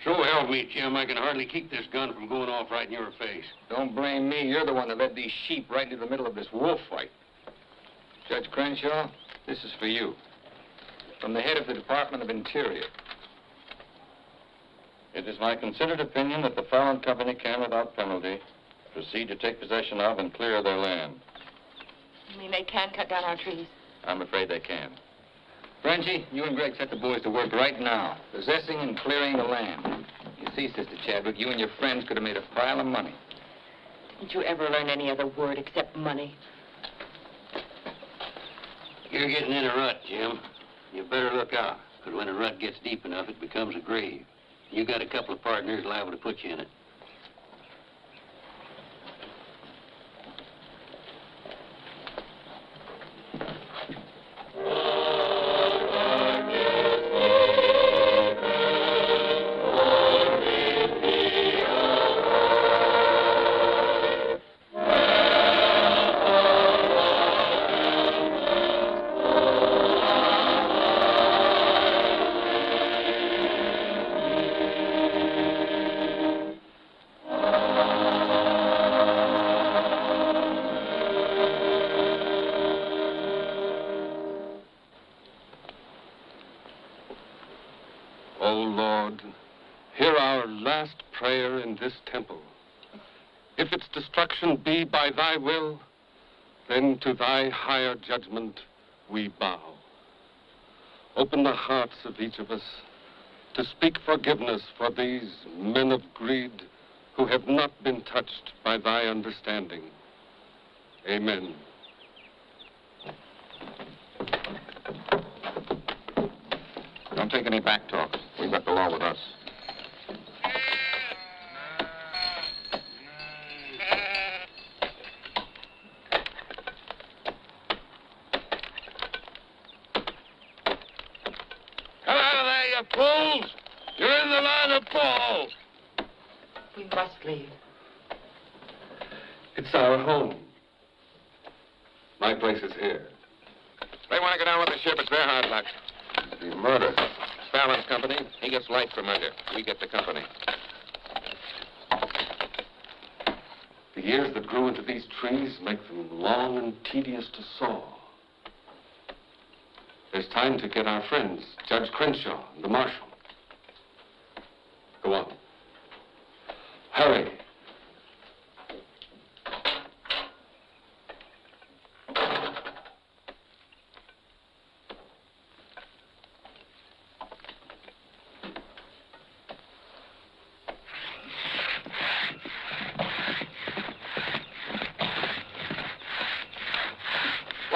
So help me, Jim. I can hardly keep this gun from going off right in your face. Don't blame me. You're the one that led these sheep right into the middle of this wolf fight. Judge Crenshaw, this is for you. From the head of the Department of Interior. It is my considered opinion that the Fallon Company can, without penalty, proceed to take possession of and clear their land. You mean they can't cut down our trees? I'm afraid they can. Frenchie, you and Greg set the boys to work right now, possessing and clearing the land. You see, Sister Chadwick, you and your friends could have made a pile of money. Didn't you ever learn any other word except money? You're getting in a rut, Jim. You better look out, because when a rut gets deep enough, it becomes a grave. You got a couple of partners liable to put you in it. O Lord, hear our last prayer in this temple. If its destruction be by thy will, then to thy higher judgment we bow. Open the hearts of each of us to speak forgiveness for these men of greed who have not been touched by thy understanding. Amen. Don't take any back talk. We've got the law with us. Come out of there, you fools! You're in the line of fall! We must leave. It's our home. My place is here. They want to go down with the ship. It's their hard luck. The murder. Fallon's company, he gets light for murder. We get the company. The years that grew into these trees make them long and tedious to saw. There's time to get our friends, Judge Crenshaw and the marshal. Go on. Hurry.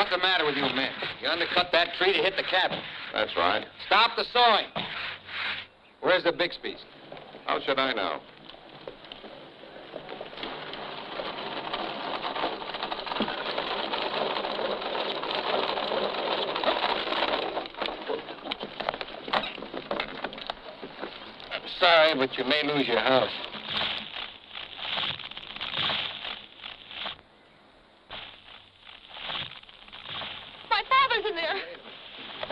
What's the matter with you men? You undercut that tree to hit the cabin. That's right. Stop the sawing. Where's the Bixby's? How should I know? I'm sorry, but you may lose your house. My father's in there.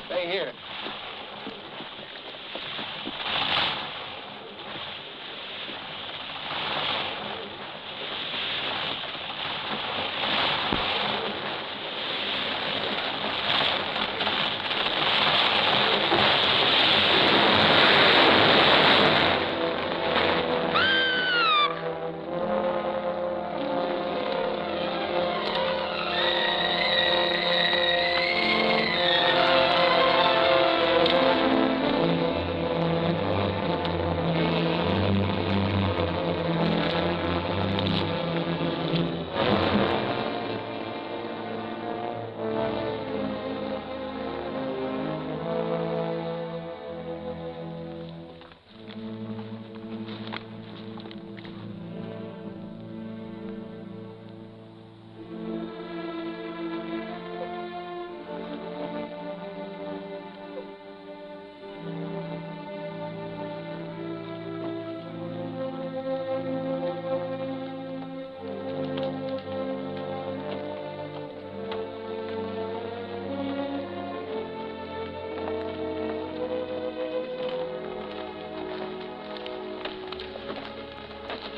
Stay here.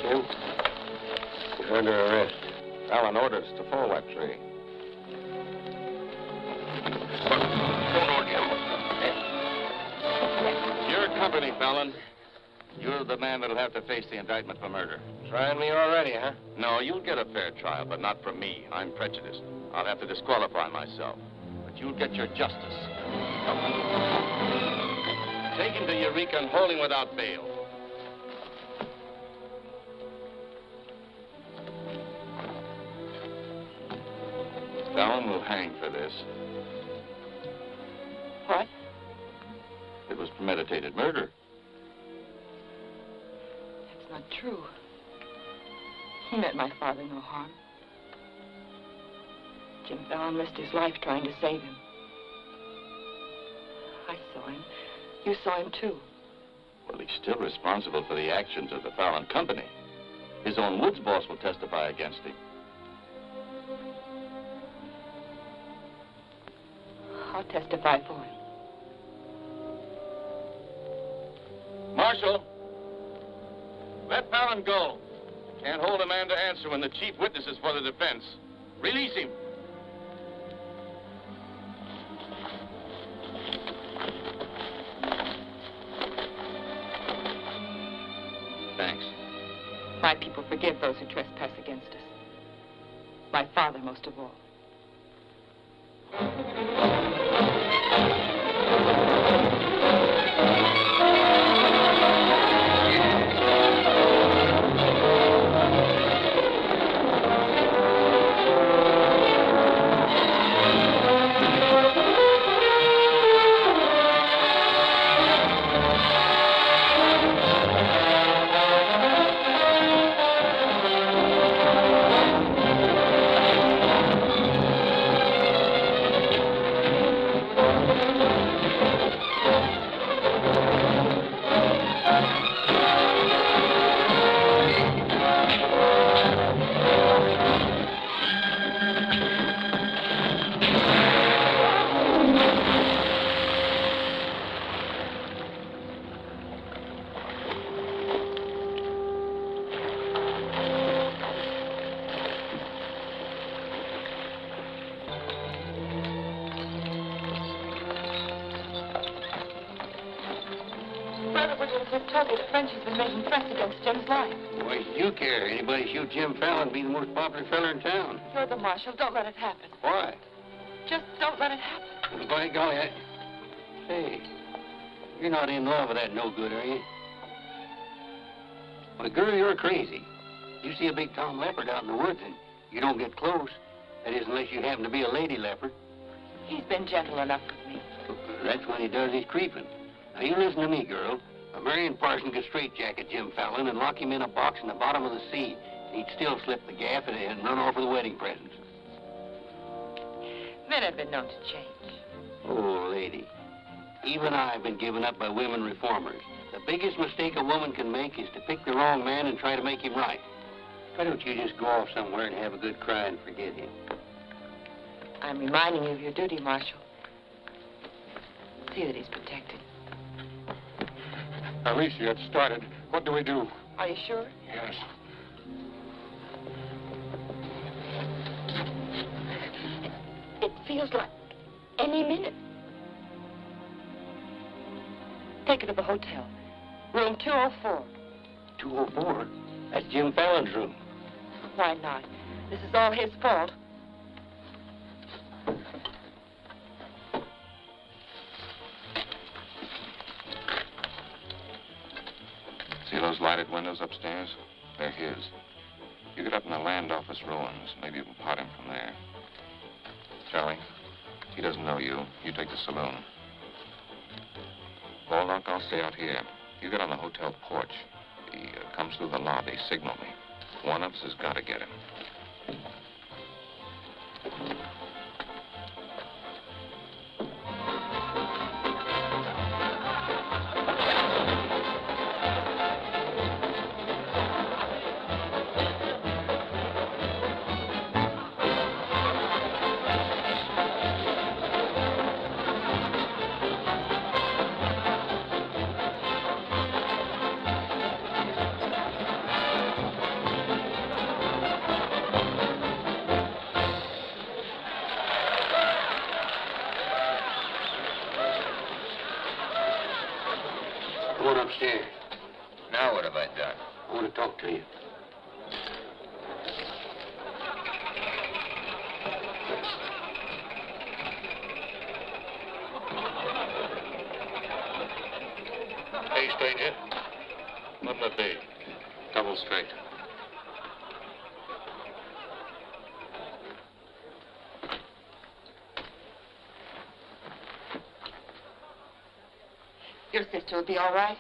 Jim, you're under arrest. Fallon orders to fall that tree. Your company, Fallon. You're the man that'll have to face the indictment for murder. Trying me already, huh? No, you'll get a fair trial, but not from me. I'm prejudiced. I'll have to disqualify myself. But you'll get your justice. Take him to Eureka and hold him without bail. Fallon will hang for this. What? It was premeditated murder. That's not true. He meant my father no harm. Jim Fallon risked his life trying to save him. I saw him. You saw him, too. Well, he's still responsible for the actions of the Fallon Company. His own woods boss will testify against him. I'll testify for him. Marshal, let Fallon go. Can't hold a man to answer when the chief witness is for the defense. Release him. Thanks. My people forgive those who trespass against us. My father most of all. Frenchie's been making threats against Jim's life. Why should you care? Anybody shoot Jim Fallon, be the most popular fella in town. You're the marshal. Don't let it happen. Why? Just don't let it happen. Well, by golly, Hey, you're not in love with that no-good, are you? Well, girl, you're crazy. You see a big tom leopard out in the woods and you don't get close. That is, unless you happen to be a lady leopard. He's been gentle enough with me. That's when he does his creeping. Now, you listen to me, girl. A Marion Parson could straitjacket Jim Fallon and lock him in a box in the bottom of the sea. He'd still slip the gaff and run off with the wedding presents. Men have been known to change. Oh, lady. Even I've been given up by women reformers. The biggest mistake a woman can make is to pick the wrong man and try to make him right. Why don't you just go off somewhere and have a good cry and forget him? I'm reminding you of your duty, Marshal. See that he's protected. Alicia, it's started. What do we do? Are you sure? Yes. It feels like any minute. Take her to the hotel. Room 204. 204? That's Jim Fallon's room. Why not? This is all his fault. See those lighted windows upstairs? They're his. You get up in the land office ruins. Maybe you can pot him from there. Charlie, he doesn't know you. You take the saloon. Warlock, I'll stay out here. You get on the hotel porch. He comes through the lobby. Signal me. One of us has got to get him. Upstairs. Now what have I done? I want to talk to you. Hey, stranger. What'll it be? Double straight. Your sister will be all right.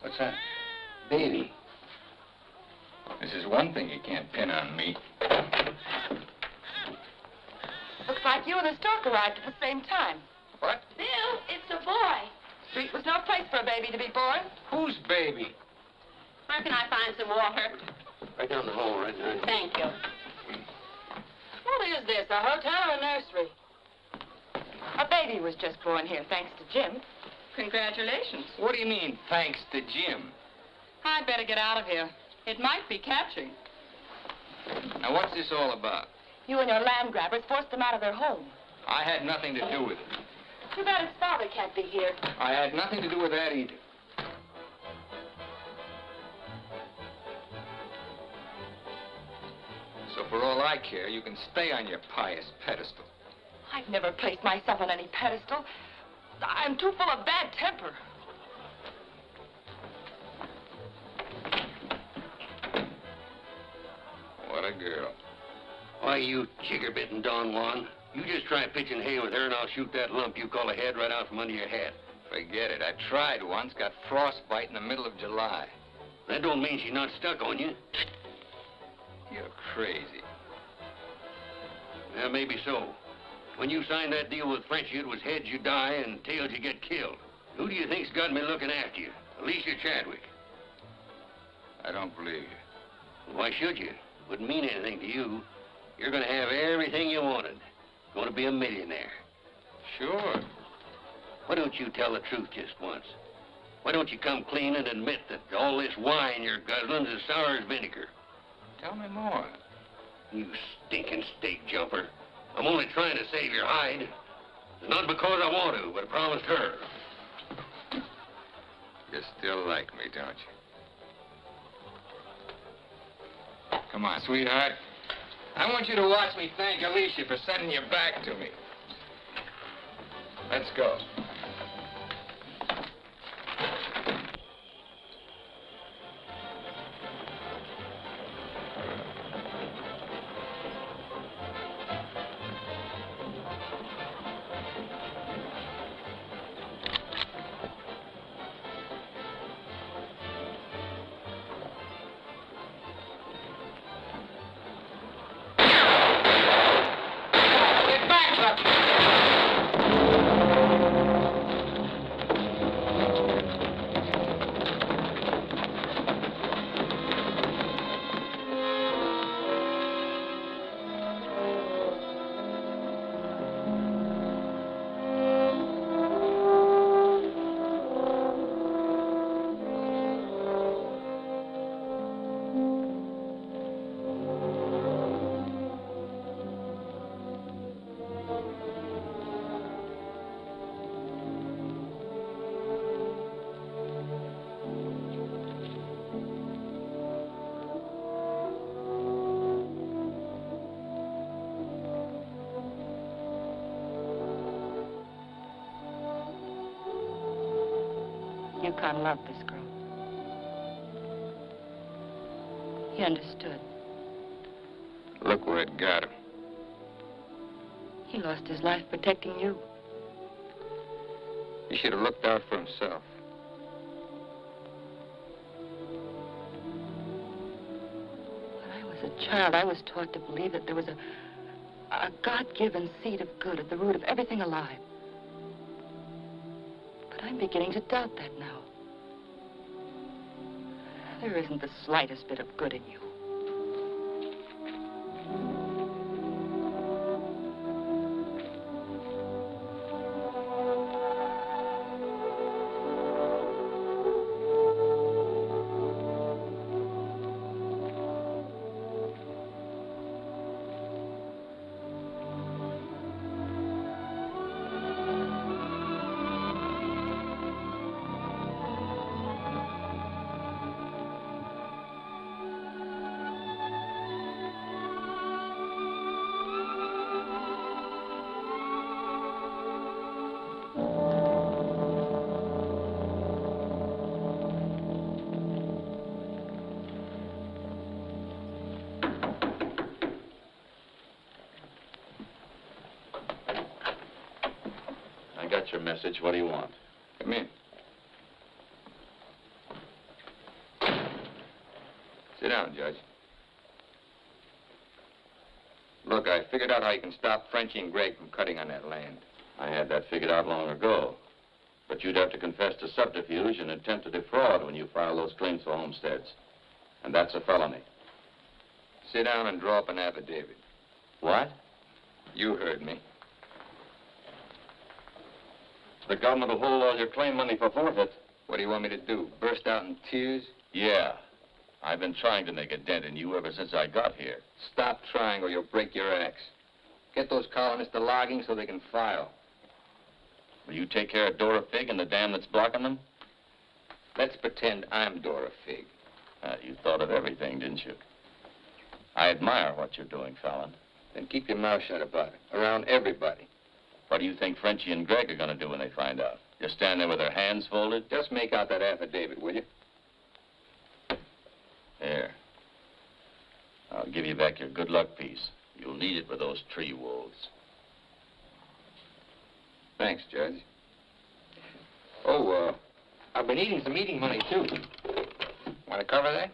What's that? Baby. This is one thing you can't pin on me. Looks like you and the stork arrived at the same time. What? Bill, it's a boy. Street was no place for a baby to be born. Whose baby? Where can I find some water? Right down the hall, right now. Thank you. What is this, a hotel or a nursery? A baby was just born here, thanks to Jim. Congratulations. What do you mean, thanks to Jim? I'd better get out of here. It might be catching. Now, what's this all about? You and your land grabbers forced them out of their home. I had nothing to do with it. Too bad his father can't be here. I had nothing to do with that either. So for all I care, you can stay on your pious pedestal. I've never placed myself on any pedestal. I'm too full of bad temper. What a girl. Why, you chigger-bitten Don Juan. You just try pitching hay with her and I'll shoot that lump you call a head right out from under your hat. Forget it. I tried once, got frostbite in the middle of July. That don't mean she's not stuck on you. You're crazy. Yeah, maybe so. When you signed that deal with Frenchy, it was heads you die and tails you get killed. Who do you think's got me looking after you? Alicia Chadwick. I don't believe you. Why should you? Wouldn't mean anything to you. You're going to have everything you wanted. Going to be a millionaire. Sure. Why don't you tell the truth just once? Why don't you come clean and admit that all this wine you're guzzling is sour as vinegar? Tell me more. You stinking steak jumper. I'm only trying to save your hide. It's not because I want to, but I promised her. You still like me, don't you? Come on, sweetheart. I want you to watch me thank Alicia for sending you back to me. Let's go. hands up. Yukon loved this girl. He understood. Look where it got him. He lost his life protecting you. He should have looked out for himself. When I was a child, I was taught to believe that there was a God-given seed of good at the root of everything alive. But I'm beginning to doubt that now. There isn't the slightest bit of good in you. I got your message. What do you want? Come in. Sit down, Judge. Look, I figured out how you can stop Frenchie and Greg from cutting on that land. I had that figured out long ago. But you'd have to confess to subterfuge and attempt to defraud when you file those claims for homesteads. And that's a felony. Sit down and draw up an affidavit. What? You heard me. The government will hold all your claim money for forfeit. What do you want me to do? Burst out in tears? Yeah. I've been trying to make a dent in you ever since I got here. Stop trying or you'll break your axe. Get those colonists to logging so they can file. Will you take care of Dora Fig and the dam that's blocking them? Let's pretend I'm Dora Fig. You thought of everything, didn't you? I admire what you're doing, Fallon. Then keep your mouth shut about it, around everybody. What do you think Frenchie and Greg are going to do when they find out? Just stand there with their hands folded? Just make out that affidavit, will you? Here. I'll give you back your good luck piece. You'll need it with those tree wolves. Thanks, Judge. Oh, I've been eating some eating money, too. Want to cover that?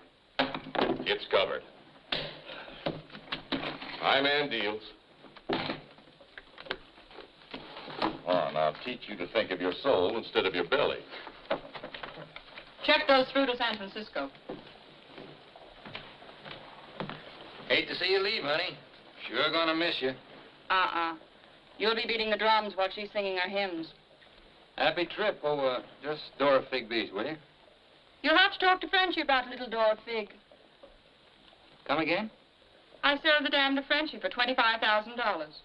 It's covered. My man deals. On, I'll teach you to think of your soul instead of your belly. Check those through to San Francisco. Hate to see you leave, honey. Sure gonna miss you. You'll be beating the drums while she's singing her hymns. Happy trip. Oh, just Dora Fig Bees, will you? You'll have to talk to Frenchie about little Dora Fig. Come again? I sold the dam to Frenchie for $25,000.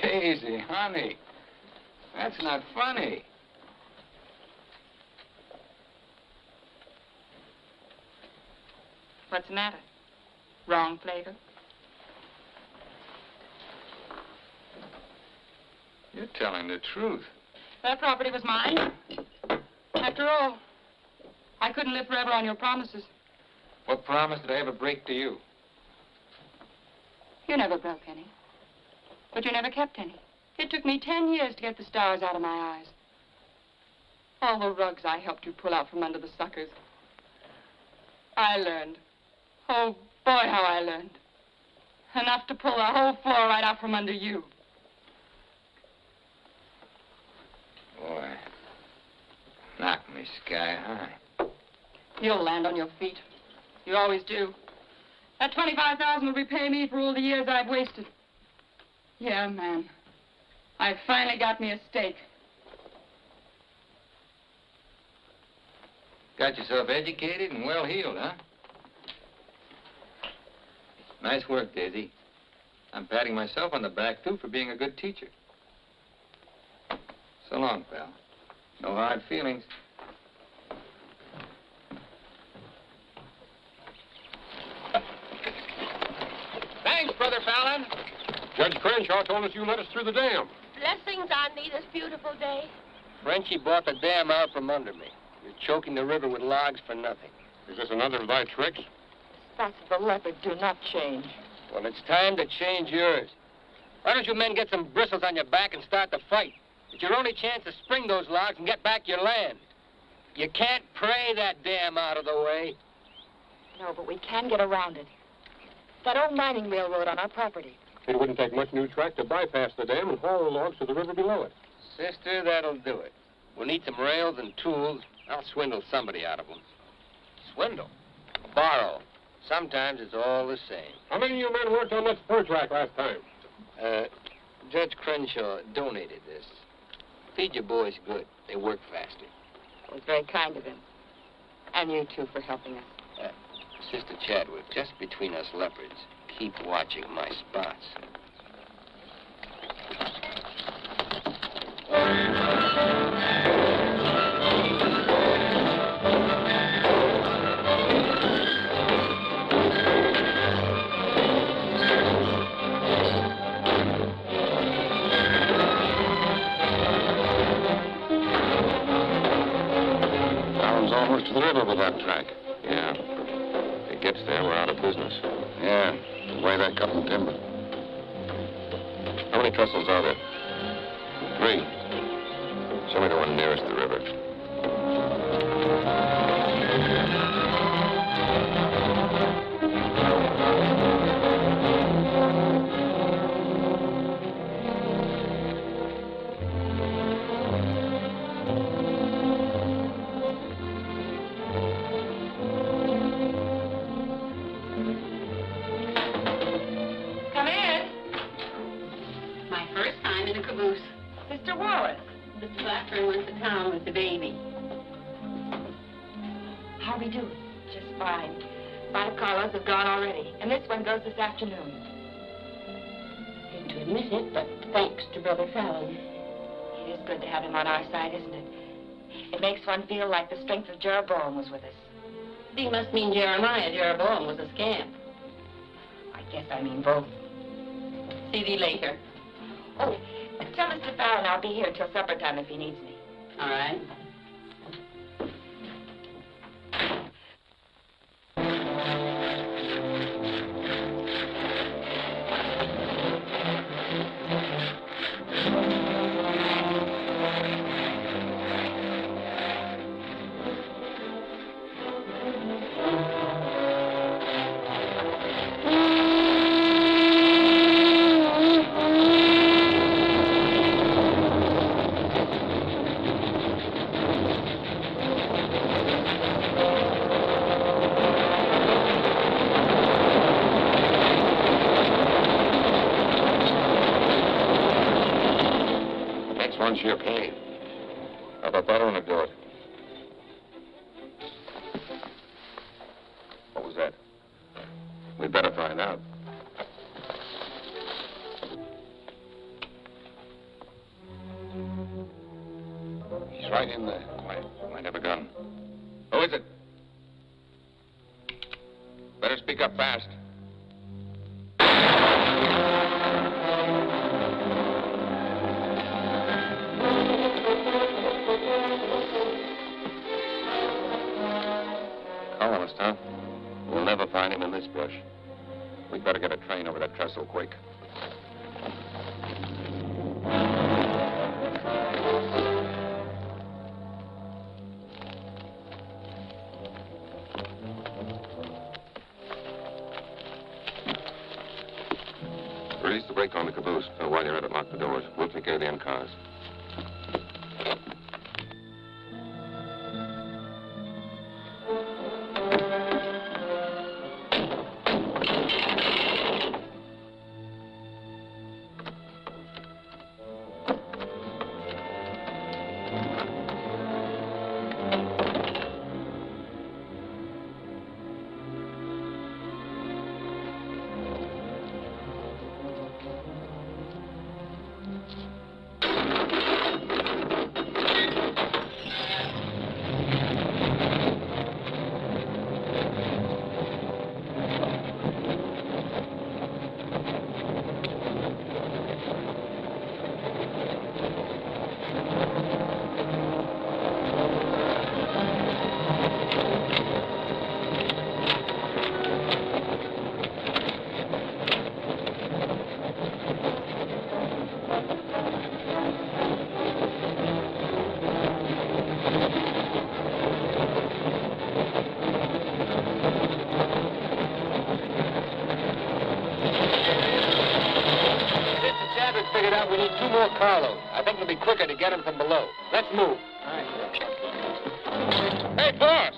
Daisy, honey. That's not funny. What's the matter? Wrong flavor? You're telling the truth. That property was mine. After all, I couldn't live forever on your promises. What promise did I ever break to you? You never broke any. But you never kept any. It took me 10 years to get the stars out of my eyes. All the rugs I helped you pull out from under the suckers. I learned. Oh, boy, how I learned. Enough to pull the whole floor right out from under you. Boy, knocked me sky high. You'll land on your feet. You always do. That $25,000 will repay me for all the years I've wasted. Yeah, man. I finally got me a stake. Got yourself educated and well-heeled, huh? Nice work, Daisy. I'm patting myself on the back, too, for being a good teacher. So long, pal. No hard feelings. Thanks, Brother Fallon. Judge Crenshaw told us you let us through the dam. Blessings on thee this beautiful day. Frenchie bought the dam out from under me. You're choking the river with logs for nothing. Is this another of thy tricks? Spots of the leopard do not change. Well, it's time to change yours. Why don't you men get some bristles on your back and start the fight? It's your only chance to spring those logs and get back your land. You can't pray that dam out of the way. No, but we can get around it. That old mining railroad on our property. It wouldn't take much new track to bypass the dam and haul the logs to the river below it. Sister, that'll do it. We'll need some rails and tools. I'll swindle somebody out of them. Swindle? Borrow. Sometimes it's all the same. How many of you men worked on that spur track last time? Judge Crenshaw donated this. Feed your boys good. They work faster. It was very kind of him. And you, too, for helping us. Sister Chadwick, just between us leopards, keep watching my spots. Almost to the river with that track. Yeah. If it gets there, we're out of business. Yeah, the way they cut the timber. How many trestles are there? 3. Show me the one nearest the river. Mr. Wallace. Mr. Blackburn went to town with the baby. How we do? Just fine. 5 callers have gone already, and this one goes this afternoon. Hate to admit it, but thanks to Brother Fallon. It is good to have him on our side, isn't it? It makes one feel like the strength of Jeroboam was with us. You must mean Jeremiah. Jeroboam was a scamp. I guess I mean both. See thee later. Oh, tell Mr. Fallon I'll be here till supper time if he needs me. All right. Once you're paid. How about that one to do it? What was that? We'd better find out. He's right in there. Might have a gun. Who is it? Better speak up fast. Colonist, huh? We'll never find him in this brush. We'd better get a train over that trestle quick. close. While you're at it, lock the doors. We'll take care of the end cars. We need 2 more carloads. I think it'll be quicker to get them from below. Let's move. Hey, boss!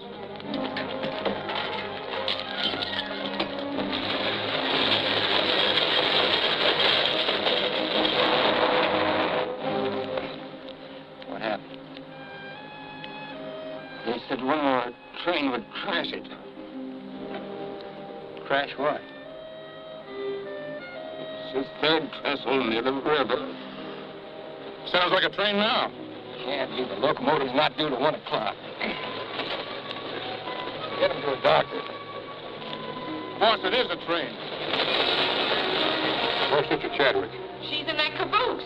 What happened? They said one more train would crash it. Crash what? It's the 3rd trestle near the river. Sounds like a train now. Can't be. The locomotive's not due to 1 o'clock. Get him to a doctor. Boss, it is a train. Where's Sister Chadwick? She's in that caboose.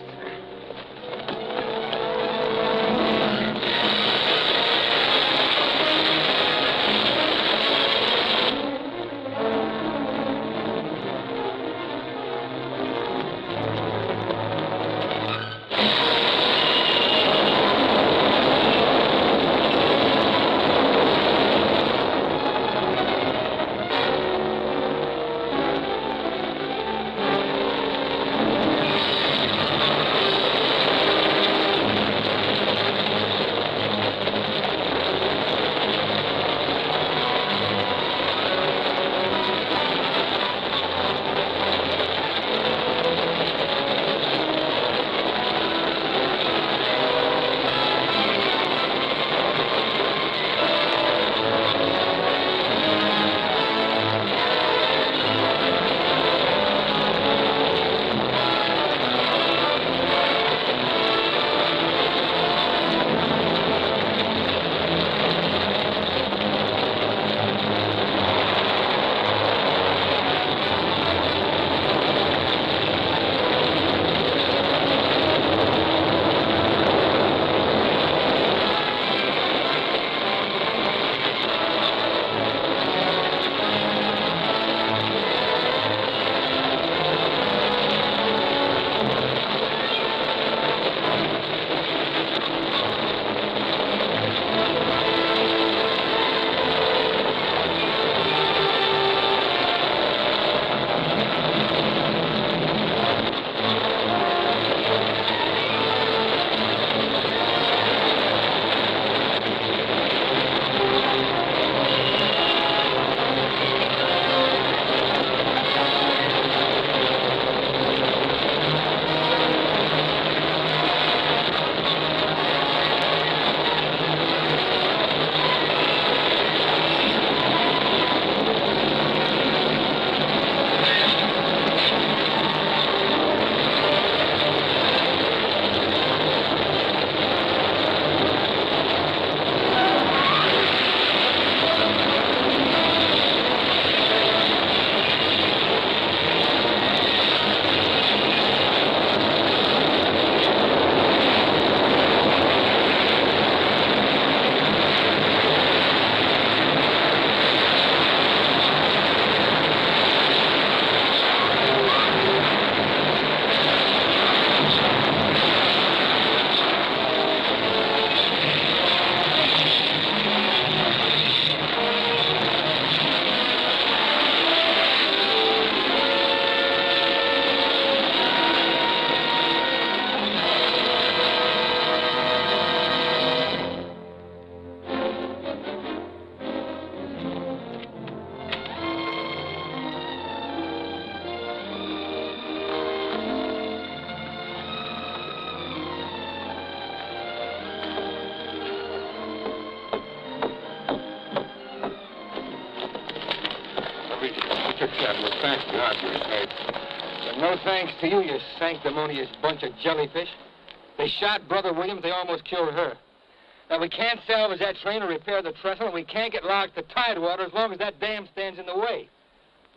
Mr. Chadwick, thank God you're safe. But no thanks to you, you sanctimonious bunch of jellyfish. They shot Brother Williams, they almost killed her. Now, we can't salvage that train or repair the trestle, and we can't get locked to Tidewater as long as that dam stands in the way.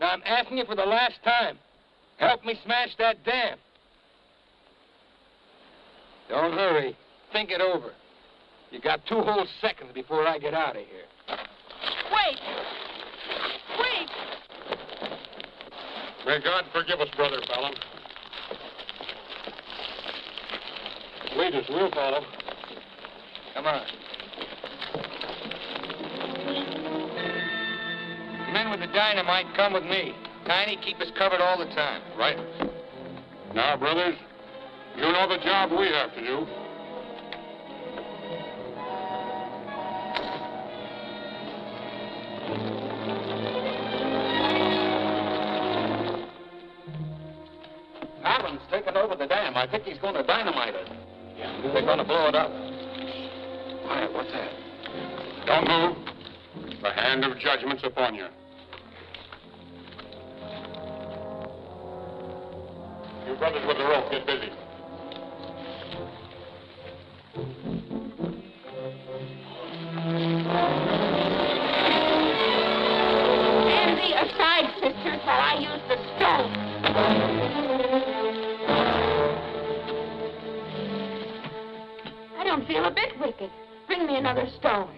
Now, I'm asking you for the last time. Help me smash that dam. Don't hurry. Think it over. You got 2 whole seconds before I get out of here. Wait! Wait! May God forgive us, Brother Fallon. Lead us, we'll follow. Come on. The men with the dynamite come with me. Tiny, keep us covered all the time. Right. Now, brothers, you know the job we have to do. Fallon's taken over the dam. I think he's going to dynamite it. Yeah. They're going to blow it up. Quiet, what's that? Don't move. The hand of judgment's upon you. You brothers with the rope, get busy. Stand thee aside, sisters, while I use the stone. I don't feel a bit wicked. Bring me another stone.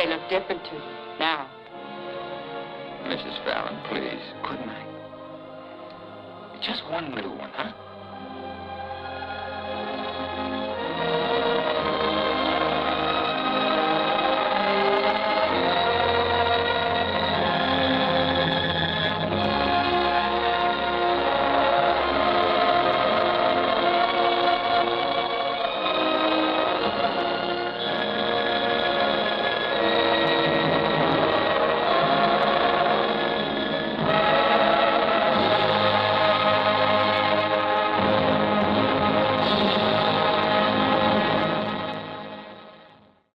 look different to you now. Mrs. Fallon, please. Good night. Just one little one, huh?